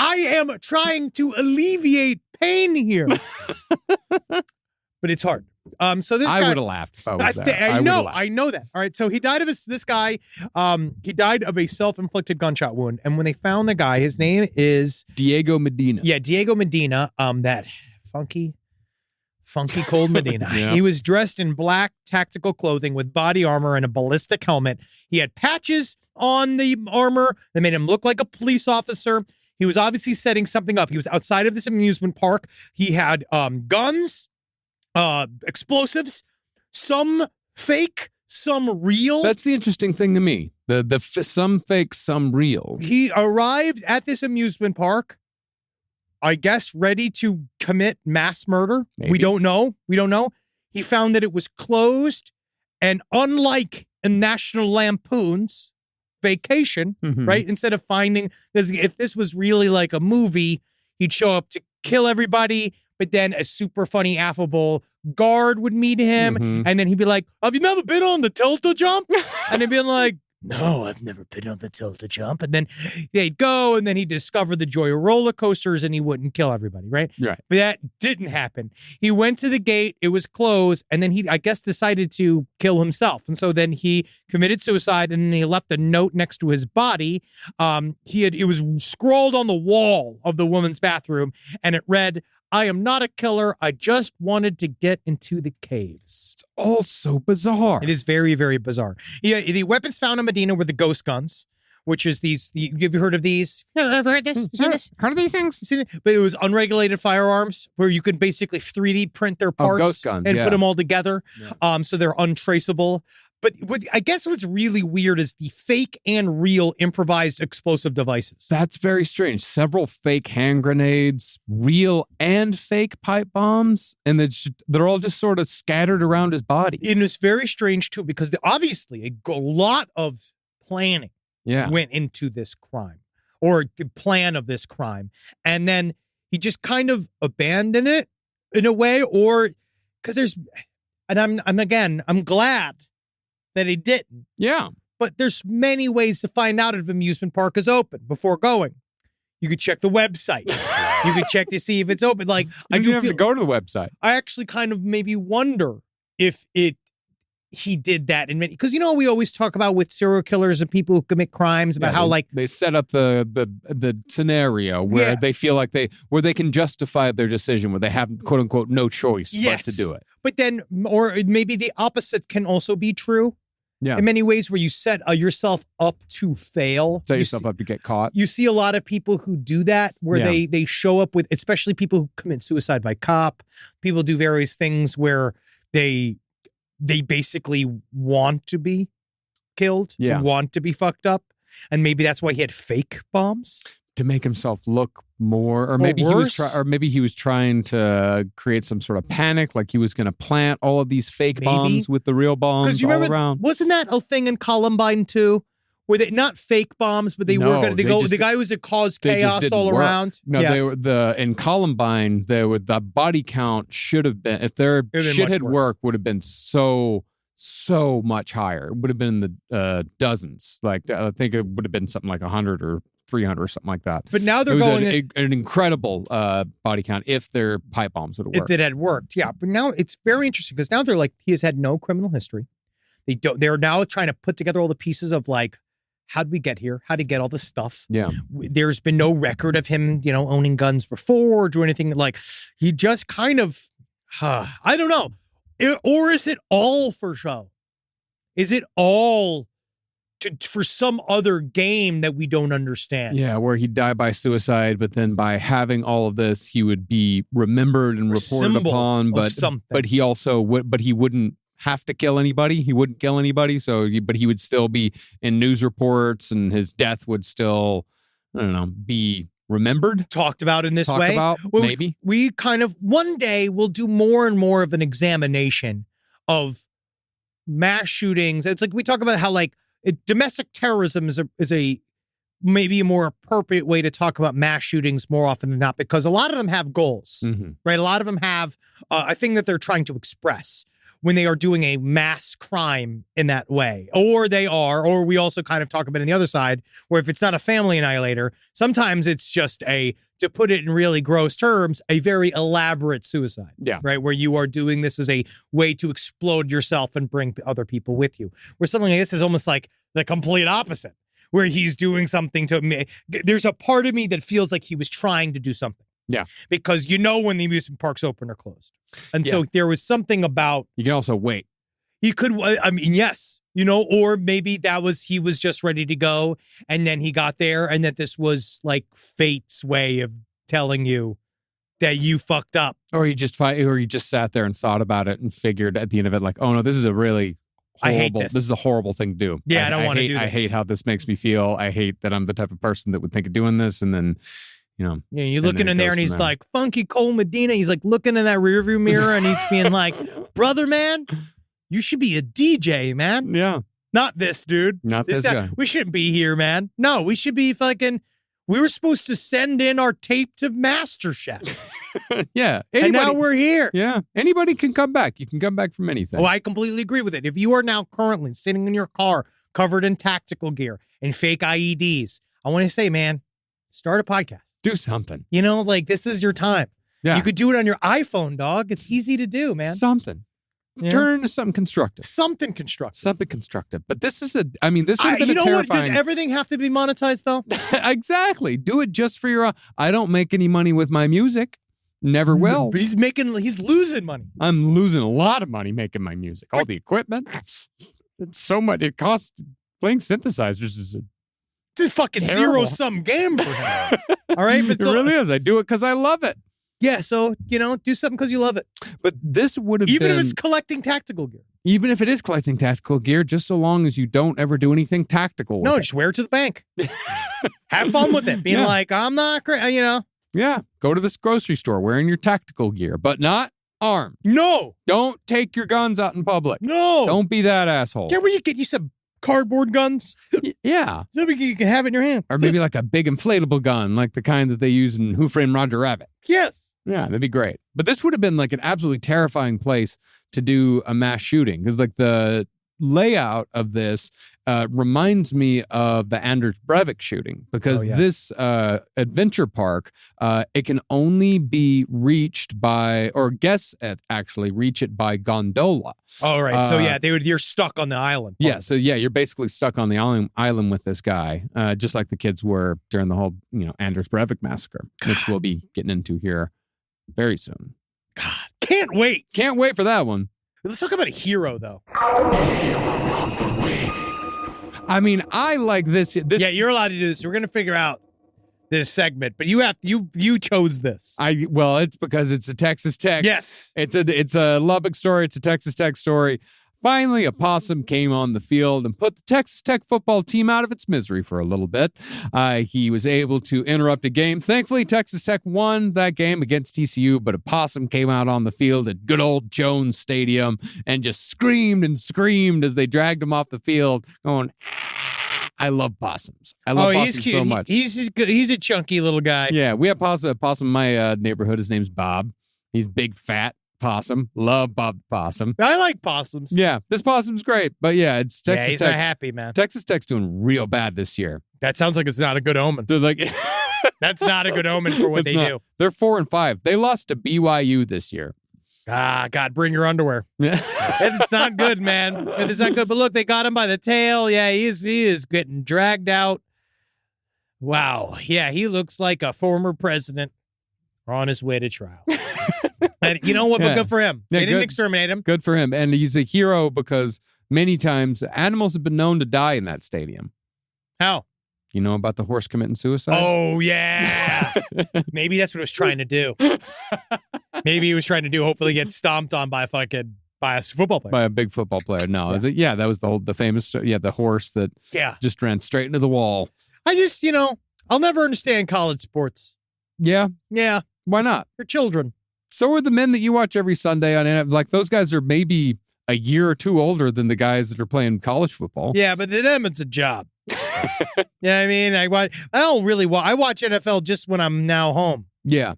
am trying to alleviate pain here. But it's hard. So this guy, I would have laughed if I was there. I know that. All right. So he died of this guy. He died of a self-inflicted gunshot wound. And when they found the guy, his name is Diego Medina. Yeah, Diego Medina. That funky cold Medina. Yeah. He was dressed in black tactical clothing with body armor and a ballistic helmet. He had patches on the armor that made him look like a police officer. He was obviously setting something up. He was outside of this amusement park. He had guns. Explosives, some fake, some real. That's the interesting thing to me. Some fake, some real. He arrived at this amusement park I guess, ready to commit mass murder. Maybe. We don't know. He found that it was closed, and unlike in National Lampoon's Vacation, Mhm. right? Instead of finding, because if this was really like a movie, he'd show up to kill everybody, but then a super funny, affable guard would meet him, Mhm. and then he'd be like, "Have you never been on the tilt-a-jump?" And he'd be like, "No, I've never been on the tilt-a-jump." And then they'd go, and then he'd discover the joy of roller coasters, and he wouldn't kill everybody, right? Right. But that didn't happen. He went to the gate, it was closed, and then he, I guess, decided to kill himself. And so then he committed suicide, and then he left a note next to his body. It was scrawled on the wall of the woman's bathroom, and it read, "I am not a killer. I just wanted to get into the caves." It's all so bizarre. It is very, very bizarre. Yeah, the weapons found in Medina were the ghost guns, which is these. Have you heard of these? Ever heard this? You seen this? Heard of these things? You seen it? But it was unregulated firearms where you could basically 3D print their parts ghost guns, and yeah. put them all together. Yeah. So they're untraceable. But I guess what's really weird is the fake and real improvised explosive devices. That's very strange. Several fake hand grenades, real and fake pipe bombs, and they're all just sort of scattered around his body. And it's very strange too, because obviously a lot of planning Yeah. went into this crime, or the plan of this crime. And then he just kind of abandoned it in a way, or because I'm glad that he didn't. Yeah. But there's many ways to find out if amusement park is open before going. You could check the website. You could check to see if it's open. Like, I do have to go to the website. I actually kind of maybe wonder if he did that in many, because we always talk about with serial killers and people who commit crimes about how they set up the scenario where Yeah. they feel like where they can justify their decision, where they have quote unquote no choice but to do it. But then, or maybe the opposite can also be true. Yeah. In many ways, where you set yourself up to fail. Set You yourself see- up to get caught. You see a lot of people who do that, where Yeah. they show up with, especially people who commit suicide by cop. People do various things where they basically want to be killed, Yeah. want to be fucked up, and maybe that's why he had fake bombs. To make himself look more, or maybe worse. he was trying to create some sort of panic, like he was going to plant all of these fake Maybe. bombs with the real bombs Because you all remember, around. wasn't that a thing in Columbine too? Where they not fake bombs, but they were No, going to they go. just- The guy who was to cause they just chaos didn't all work. around. No, Yes. they were in Columbine. The body count should have been, if their been shit much had worse. worked, would have been so much higher. It would have been in the dozens. Like I think it would have been something like 100 or 300 or something like that. But now It they're was going an incredible body count if their pipe bombs would have if worked. it had worked. Yeah, but now it's very interesting because now they're like, he has had no criminal history. They're now trying to put together all the pieces of like, how did we get here? How did he get all this stuff? Yeah. There's been no record of him, owning guns before or doing anything. Like, he just kind of, I don't know. Or is it all for show? Is it all for some other game that we don't understand? Yeah, where he'd die by suicide, but then by having all of this, he would be remembered and A reported symbol upon. of something. But he also would, but he wouldn't have to kill anybody. He wouldn't kill anybody. But he would still be in news reports, and his death would still, I don't know, be remembered. Talked about in this Talked way. about, Well, maybe. We kind of, one day we'll do more and more of an examination of mass shootings. It's like we talk about how like domestic terrorism is a maybe a more appropriate way to talk about mass shootings more often than not, because a lot of them have goals, Mhm. right? A lot of them have a thing that they're trying to express when they are doing a mass crime in that way. Or we also kind of talk about it on the other side, where if it's not a family annihilator, sometimes it's just to put it in really gross terms, a very elaborate suicide. Yeah. Right? Where you are doing this as a way to explode yourself and bring other people with you. Where something like this is almost like the complete opposite, where he's doing something to me. There's a part of me that feels like he was trying to do something. Yeah. Because when the amusement parks open or closed. And so there was something about, You can also wait. he could, I mean, yes, or maybe he was just ready to go and then he got there, and that this was like fate's way of telling you that you fucked up. Or he just sat there and thought about it and figured at the end of it, like, oh no, this is a really I hate horrible. this. Is a horrible thing to do. Yeah, I don't wanna do I this. hate how this makes me feel. I hate that I'm the type of person that would think of doing this, and then you know. Yeah, you're And looking then in it there goes and he's from there. like, Funky Cole Medina. He's like looking in that rearview mirror and he's being like, brother, man, you should be a DJ, man. Yeah, Not this dude. not this guy. We shouldn't be here, man. No, we should be fucking. We were supposed to send in our tape to MasterChef. Yeah, And now anybody- we're here. yeah, anybody can come back. You can come back from anything. Oh, I completely agree with it. If you are now currently sitting in your car covered in tactical gear and fake IEDs, I want to say, man, start a podcast. Do something. You know, like this is your time. Yeah, You could do it on your iPhone, dog. It's easy to do, man. something. Yeah. Turn it into something constructive. Something constructive. Something constructive. But this is this would have been You a know what? terrifying. Does everything have to be monetized, though? Exactly. Do it just for your own. I don't make any money with my music. Never will. But he's losing money. I'm losing a lot of money making my music. All the equipment. It's so much. It costs. Playing synthesizers is It's a fucking Terrible. zero-sum game for him. All right? But it really is. I do it because I love it. yeah, so, do something because you love it. But this would have Even been, if it's collecting tactical gear. even if it is collecting tactical gear, just so long as you don't ever do anything tactical. No, with just wear it to the bank. Have fun with it. Being Yeah. like, I'm not, it. Yeah. Go to this grocery store wearing your tactical gear, but not armed. No, Don't take your guns out in public. no. Don't be that asshole. Can't we get you some cardboard guns? Yeah. So you can have it in your hand. Or maybe like a big inflatable gun, like the kind that they use in Who Framed Roger Rabbit. Yes. Yeah, that'd be great. But this would have been like an absolutely terrifying place to do a mass shooting because like the layout of this reminds me of the Anders Breivik shooting because Oh, yes. this adventure park, it can only be reached by, or guests actually reach it by gondola. All right. So Uh, you're stuck on the island. Yeah, so you're basically stuck on the island with this guy, just like the kids were during the whole, Anders Breivik massacre, which we'll be getting into here very soon. Can't wait. Can't wait for that one. Let's talk about a hero, though. I mean, I like this. Yeah, you're allowed to do this. We're gonna figure out this segment, but you chose this. Well, it's because it's a Texas Tech. Yes. It's a Lubbock story. It's a Texas Tech story. Finally, a possum came on the field and put the Texas Tech football team out of its misery for a little bit. He was able to interrupt a game. Thankfully, Texas Tech won that game against TCU, but a possum came out on the field at good old Jones Stadium and just screamed and screamed as they dragged him off the field, going, "Ah." I love possums. I love possums he's cute. so much. He's good. He's a chunky little guy. Yeah, we have possum in my neighborhood. His name's Bob. He's big, fat possum. Love Bob the possum. I like possums. Yeah, this possum's great. But yeah, it's Texas yeah, he's Tech. not happy, man. Texas Tech's doing real bad this year. That sounds like it's not a good omen. They're like, That's not a good omen for what It's they not. do. They're 4-5. They lost to BYU this year. Ah, God, bring your underwear. It's not good, man. It is not good. But look, they got him by the tail. Yeah, he is getting dragged out. Wow. Yeah, he looks like a former president on his way to trial. And you know what? But Yeah. good for him. Yeah, They didn't good. exterminate him. Good for him. And he's a hero because many times animals have been known to die in that stadium. How? You know about the horse committing suicide? Oh, yeah. Maybe that's what he was trying to do. Maybe he was trying to do, hopefully get stomped on by a football player. By a big football player. No, is it? Yeah, that was the famous, the horse that Yeah. just ran straight into the wall. I just, I'll never understand college sports. Yeah, Yeah. why not? They're children. So are the men that you watch every Sunday on NFL. Like those guys are maybe a year or two older than the guys that are playing college football. Yeah, but to them, it's a job. Yeah, I mean, I don't really watch. I watch NFL just when I'm now home. Yeah.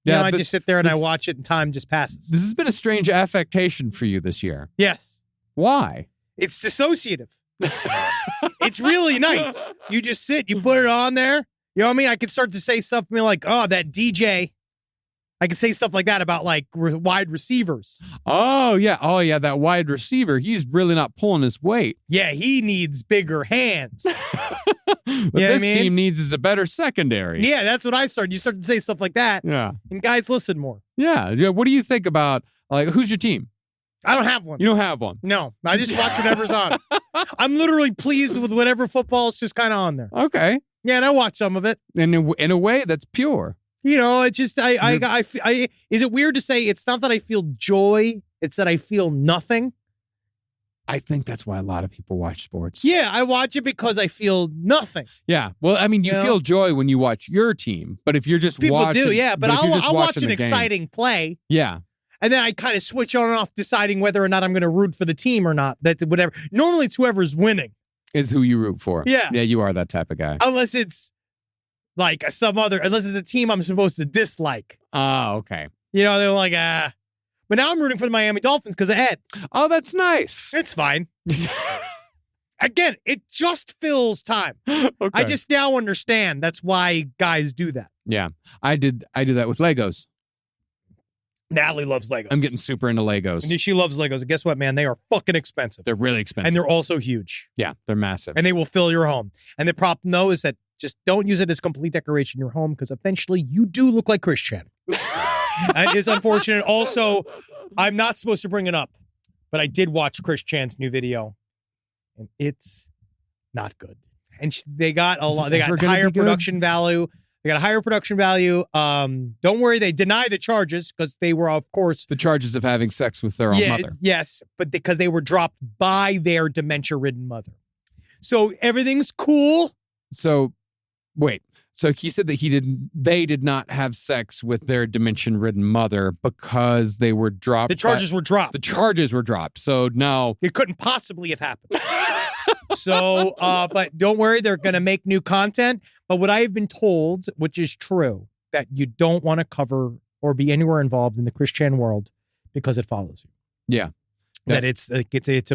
I just sit there and I that's- watch it and time just passes. This has been a strange affectation for you this year. Yes. Why? It's dissociative. It's really nice. You just sit, you put it on there. You know what I mean? I could start to say stuff like, oh, that DJ. I could say stuff like that about like wide receivers. Oh, yeah. That wide receiver, he's really not pulling his weight. Yeah, he needs bigger hands. What Yeah, this I mean- team needs is a better secondary. Yeah, that's what I started. You start to say stuff like that, Yeah. and guys listen more. Yeah. What do you think about, like, who's your team? I don't have one. You don't have one. No, I just watch whatever's on. I'm literally pleased with whatever football is just kind of on there. Okay. Yeah, and I watch some of it. And in a way, that's pure. It's just I is it weird to say it's not that I feel joy, it's that I feel nothing. I think that's why a lot of people watch sports. Yeah, I watch it because I feel nothing. Yeah. Well, I mean, you feel joy when you watch your team, but if you're just People watching, do, yeah. But if you're just I'll watch watching an the game- exciting play. Yeah. And then I kind of switch on and off, deciding whether or not I'm going to root for the team or not. That whatever. Normally, it's whoever's winning, Is who you root for. Yeah. Yeah, you are that type of guy. unless it's like unless it's a team I'm supposed to dislike. Oh, okay. You know, they're like, But now I'm rooting for the Miami Dolphins because of Ed. Oh, that's nice. It's fine. Again, it just fills time. Okay. I just now understand that's why guys do that. Yeah. I do that with Legos. Natalie loves Legos. I'm getting super into Legos. And she loves Legos. And guess what, man? They are fucking expensive. They're really expensive. And they're also huge. Yeah, they're massive. And they will fill your home. And the problem, though, is that just don't use it as complete decoration in your home because eventually you do look like Chris Chan. And it's unfortunate. Also, I'm not supposed to bring it up, but I did watch Chris Chan's new video, and it's not good. And they got a lot. They got higher production value. They got a higher production value. Don't worry, they deny the charges because they were, of course, the charges of having sex with their own mother. Yes, but because they were dropped by their dementia-ridden mother. So everything's cool. So, wait. So he said that they did not have sex with their dementia-ridden mother because they were dropped. The charges were dropped. The charges were dropped. So now it couldn't possibly have happened. So, but don't worry, they're going to make new content. But what I have been told, which is true, that you don't want to cover or be anywhere involved in the Chris Chan world because it follows you. Yeah. That it's a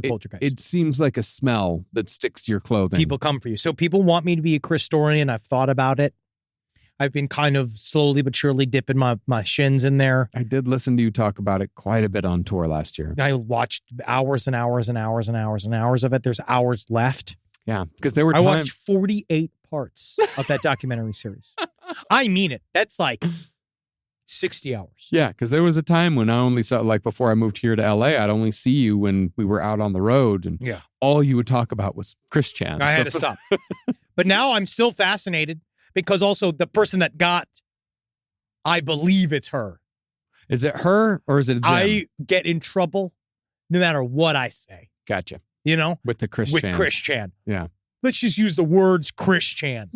poltergeist. It seems like a smell that sticks to your clothing. People come for you. So people want me to be a Christorian. I've thought about it. I've been kind of slowly but surely dipping my shins in there. I did listen to you talk about it quite a bit on tour last year. I watched hours and hours and hours and hours and hours of it. There's hours left. Yeah, because there were I watched 48 parts of that documentary series. I mean it. That's like 60 hours. Yeah, because there was a time when I only saw, like before I moved here to LA, I'd only see you when we were out on the road, and all you would talk about was Chris Chan. I had to stop. But now I'm still fascinated because also the person that got, I believe it's her. Is it her or is it them? I get in trouble no matter what I say. Gotcha. You know? With the Chris Chan. With Chris Chan. Yeah. Let's just use the words Chris Chan.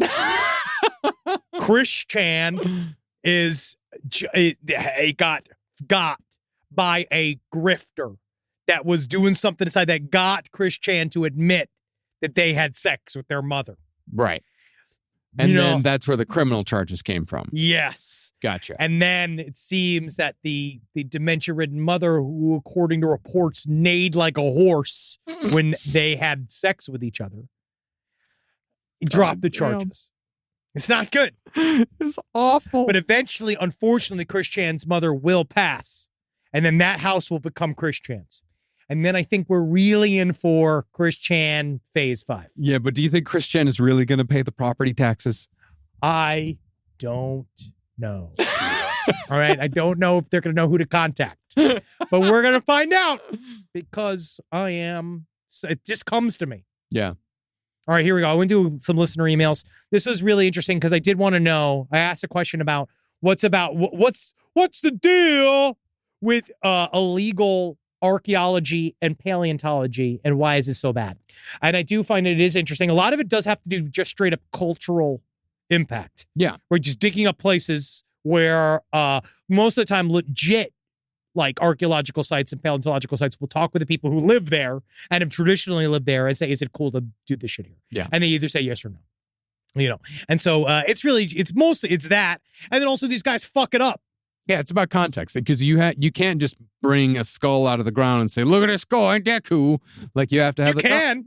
Chris Chan is got by a grifter that was doing something inside that got Chris Chan to admit that they had sex with their mother. Right. And then that's where the criminal charges came from. Yes. Gotcha. And then it seems that the dementia-ridden mother, who according to reports neighed like a horse when they had sex with each other, dropped the charges. It's not good. It's awful. But eventually, unfortunately, Chris Chan's mother will pass. And then that house will become Chris Chan's. And then I think we're really in for Chris Chan phase 5. Yeah, but do you think Chris Chan is really going to pay the property taxes? I don't know. All right. I don't know if they're going to know who to contact. But we're going to find out because it just comes to me. Yeah. All right, here we go. I went to some listener emails. This was really interesting because I did want to know. I asked a question about what's the deal with illegal archaeology and paleontology, and why is it so bad? And I do find it is interesting. A lot of it does have to do with just straight up cultural impact. Yeah. We're just digging up places where most of the time legit like archaeological sites and paleontological sites will talk with the people who live there and have traditionally lived there and say, is it cool to do this shit here? Yeah. And they either say yes or no. You know, and so it's mostly that. And then also these guys fuck it up. Yeah, it's about context because you can't just bring a skull out of the ground and say, "Look at this skull, ain't that cool?" Like you have to have. You can.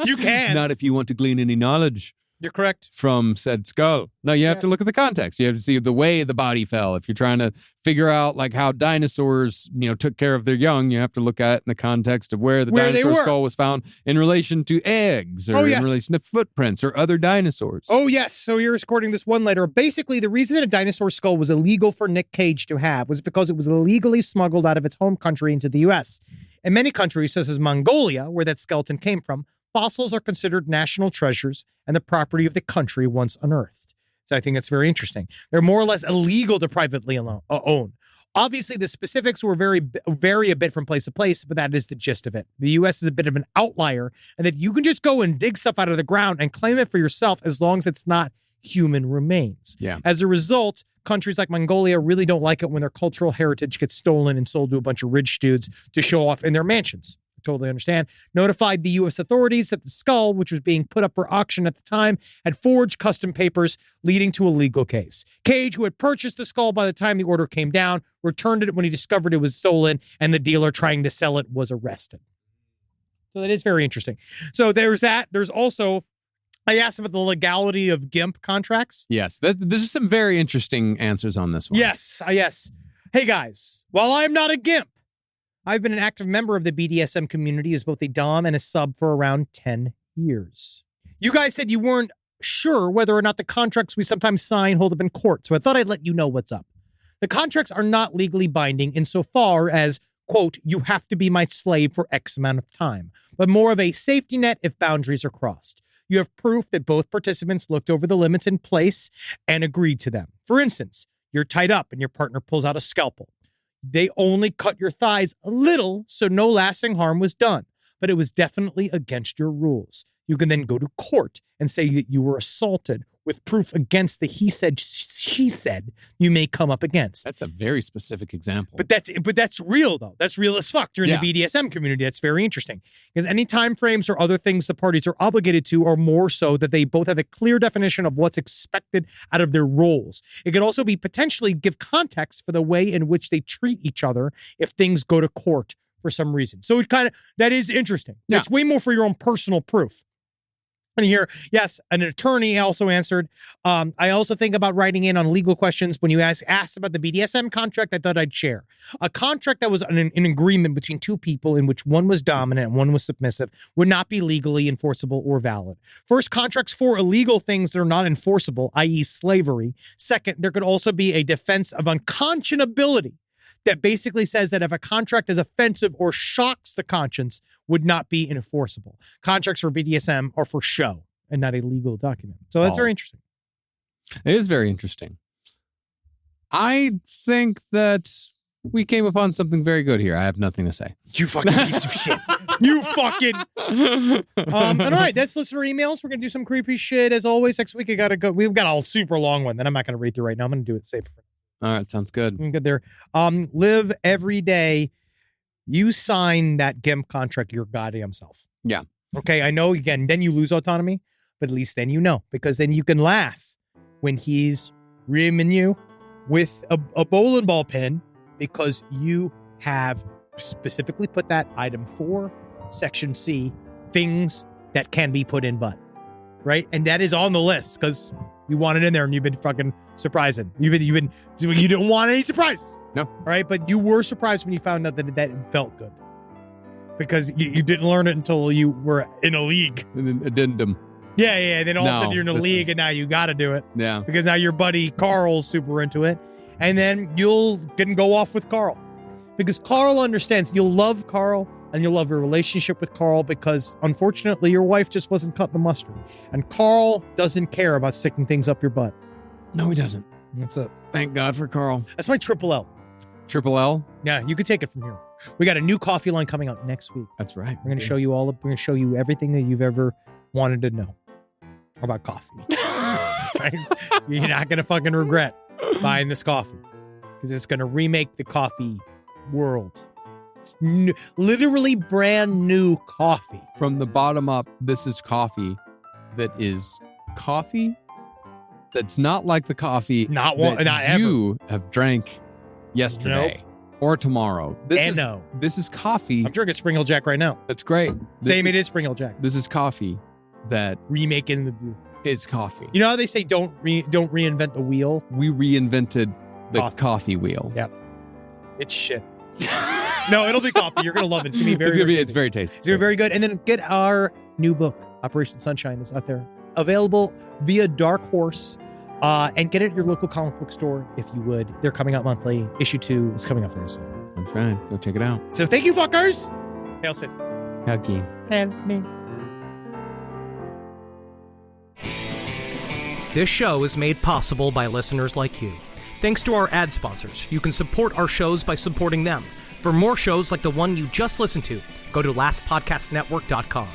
You can. Not if you want to glean any knowledge. You're correct. From said skull. No, you have to look at the context. You have to see the way the body fell. If you're trying to figure out like how dinosaurs, took care of their young, you have to look at it in the context of where the dinosaur skull was found in relation to eggs or in relation to footprints or other dinosaurs. Oh, yes. So here's according to this one letter. Basically, the reason that a dinosaur skull was illegal for Nick Cage to have was because it was illegally smuggled out of its home country into the U.S. In many countries, such as Mongolia, where that skeleton came from, fossils are considered national treasures and the property of the country once unearthed. So I think that's very interesting. They're more or less illegal to privately own. Obviously, the specifics will vary a bit from place to place, but that is the gist of it. The U.S. is a bit of an outlier, and that you can just go and dig stuff out of the ground and claim it for yourself as long as it's not human remains. Yeah. As a result, countries like Mongolia really don't like it when their cultural heritage gets stolen and sold to a bunch of rich dudes to show off in their mansions. Totally understand. Notified the U.S. authorities that the skull, which was being put up for auction at the time, had forged custom papers, leading to a legal case. Cage, who had purchased the skull by the time the order came down, returned it when he discovered it was stolen, and the dealer trying to sell it was arrested. So that is very interesting. So there's that. There's also, I asked about the legality of GIMP contracts. Yes, this is some very interesting answers on this one. Yes. Hey, guys, while I'm not a GIMP, I've been an active member of the BDSM community as both a dom and a sub for around 10 years. You guys said you weren't sure whether or not the contracts we sometimes sign hold up in court, so I thought I'd let you know what's up. The contracts are not legally binding insofar as, quote, you have to be my slave for X amount of time, but more of a safety net if boundaries are crossed. You have proof that both participants looked over the limits in place and agreed to them. For instance, you're tied up and your partner pulls out a scalpel. They only cut your thighs a little, so no lasting harm was done, but it was definitely against your rules. You can then go to court and say that you were assaulted with proof against the he said, she said you may come up against. That's a very specific example. But that's real, though. That's real as fuck. You're in the BDSM community. That's very interesting. Because any time frames or other things the parties are obligated to are more so that they both have a clear definition of what's expected out of their roles. It could also be potentially give context for the way in which they treat each other if things go to court for some reason. So it that is interesting. Yeah. It's way more for your own personal proof. And here, yes, an attorney also answered. I also think about writing in on legal questions. When you asked about the BDSM contract, I thought I'd share. A contract that was an agreement between two people in which one was dominant and one was submissive would not be legally enforceable or valid. First, contracts for illegal things that are not enforceable, i.e. slavery. Second, there could also be a defense of unconscionability that basically says that if a contract is offensive or shocks the conscience, would not be enforceable. Contracts for BDSM are for show and not a legal document. So that's very interesting. It is very interesting. I think that we came upon something very good here. I have nothing to say. You fucking piece of shit. You fucking. All right, that's listener emails. We're going to do some creepy shit. As always, next week I got to go. We've got a super long one that I'm not going to read through right now. I'm going to do it safe. All right, sounds good. I'm good there. Live every day. You sign that GIMP contract your goddamn self. Yeah. Okay, I know, again, then you lose autonomy, but at least then you know, because then you can laugh when he's rimming you with a bowling ball pin because you have specifically put that item 4, section C, things that can be put in butt, right? And that is on the list because you want it in there and you've been fucking surprising. You didn't want any surprises. No. Right? But you were surprised when you found out that it felt good. Because you didn't learn it until you were in a league. An addendum. Yeah. Then all of a sudden you're in a league and now you got to do it. Yeah. Because now your buddy Carl's super into it. And then you'll go off with Carl. Because Carl understands. You'll love Carl and you'll love your relationship with Carl because, unfortunately, your wife just wasn't cutting the mustard. And Carl doesn't care about sticking things up your butt. No, he doesn't. That's it. Thank God for Carl. That's my triple L. Triple L? Yeah, you could take it from here. We got a new coffee line coming out next week. That's right. We're going to show you we're going to show you everything that you've ever wanted to know about coffee. Right? You're not going to fucking regret buying this coffee because it's going to remake the coffee world. It's literally brand new coffee. From the bottom up, this is coffee that is coffee that's not like the coffee Not you have drank yesterday or tomorrow. This is coffee. I'm drinking Spring Hill Jack right now. That's great. It is Spring Hill Jack. This is coffee that Remaking the. is coffee. You know how they say don't reinvent the wheel? We reinvented the coffee wheel. Yep. It's shit. No, it'll be coffee. You're gonna love it. It's gonna be It's very tasty. It's gonna be very good. And then get our new book, Operation Sunshine, is out there, available via Dark Horse, and get it at your local comic book store if you would. They're coming out monthly. Issue 2 is coming out very soon. I'm trying. Go check it out. So thank you, fuckers. Hail Sid. How game. Hail me. This show is made possible by listeners like you. Thanks to our ad sponsors. You can support our shows by supporting them. For more shows like the one you just listened to, go to lastpodcastnetwork.com.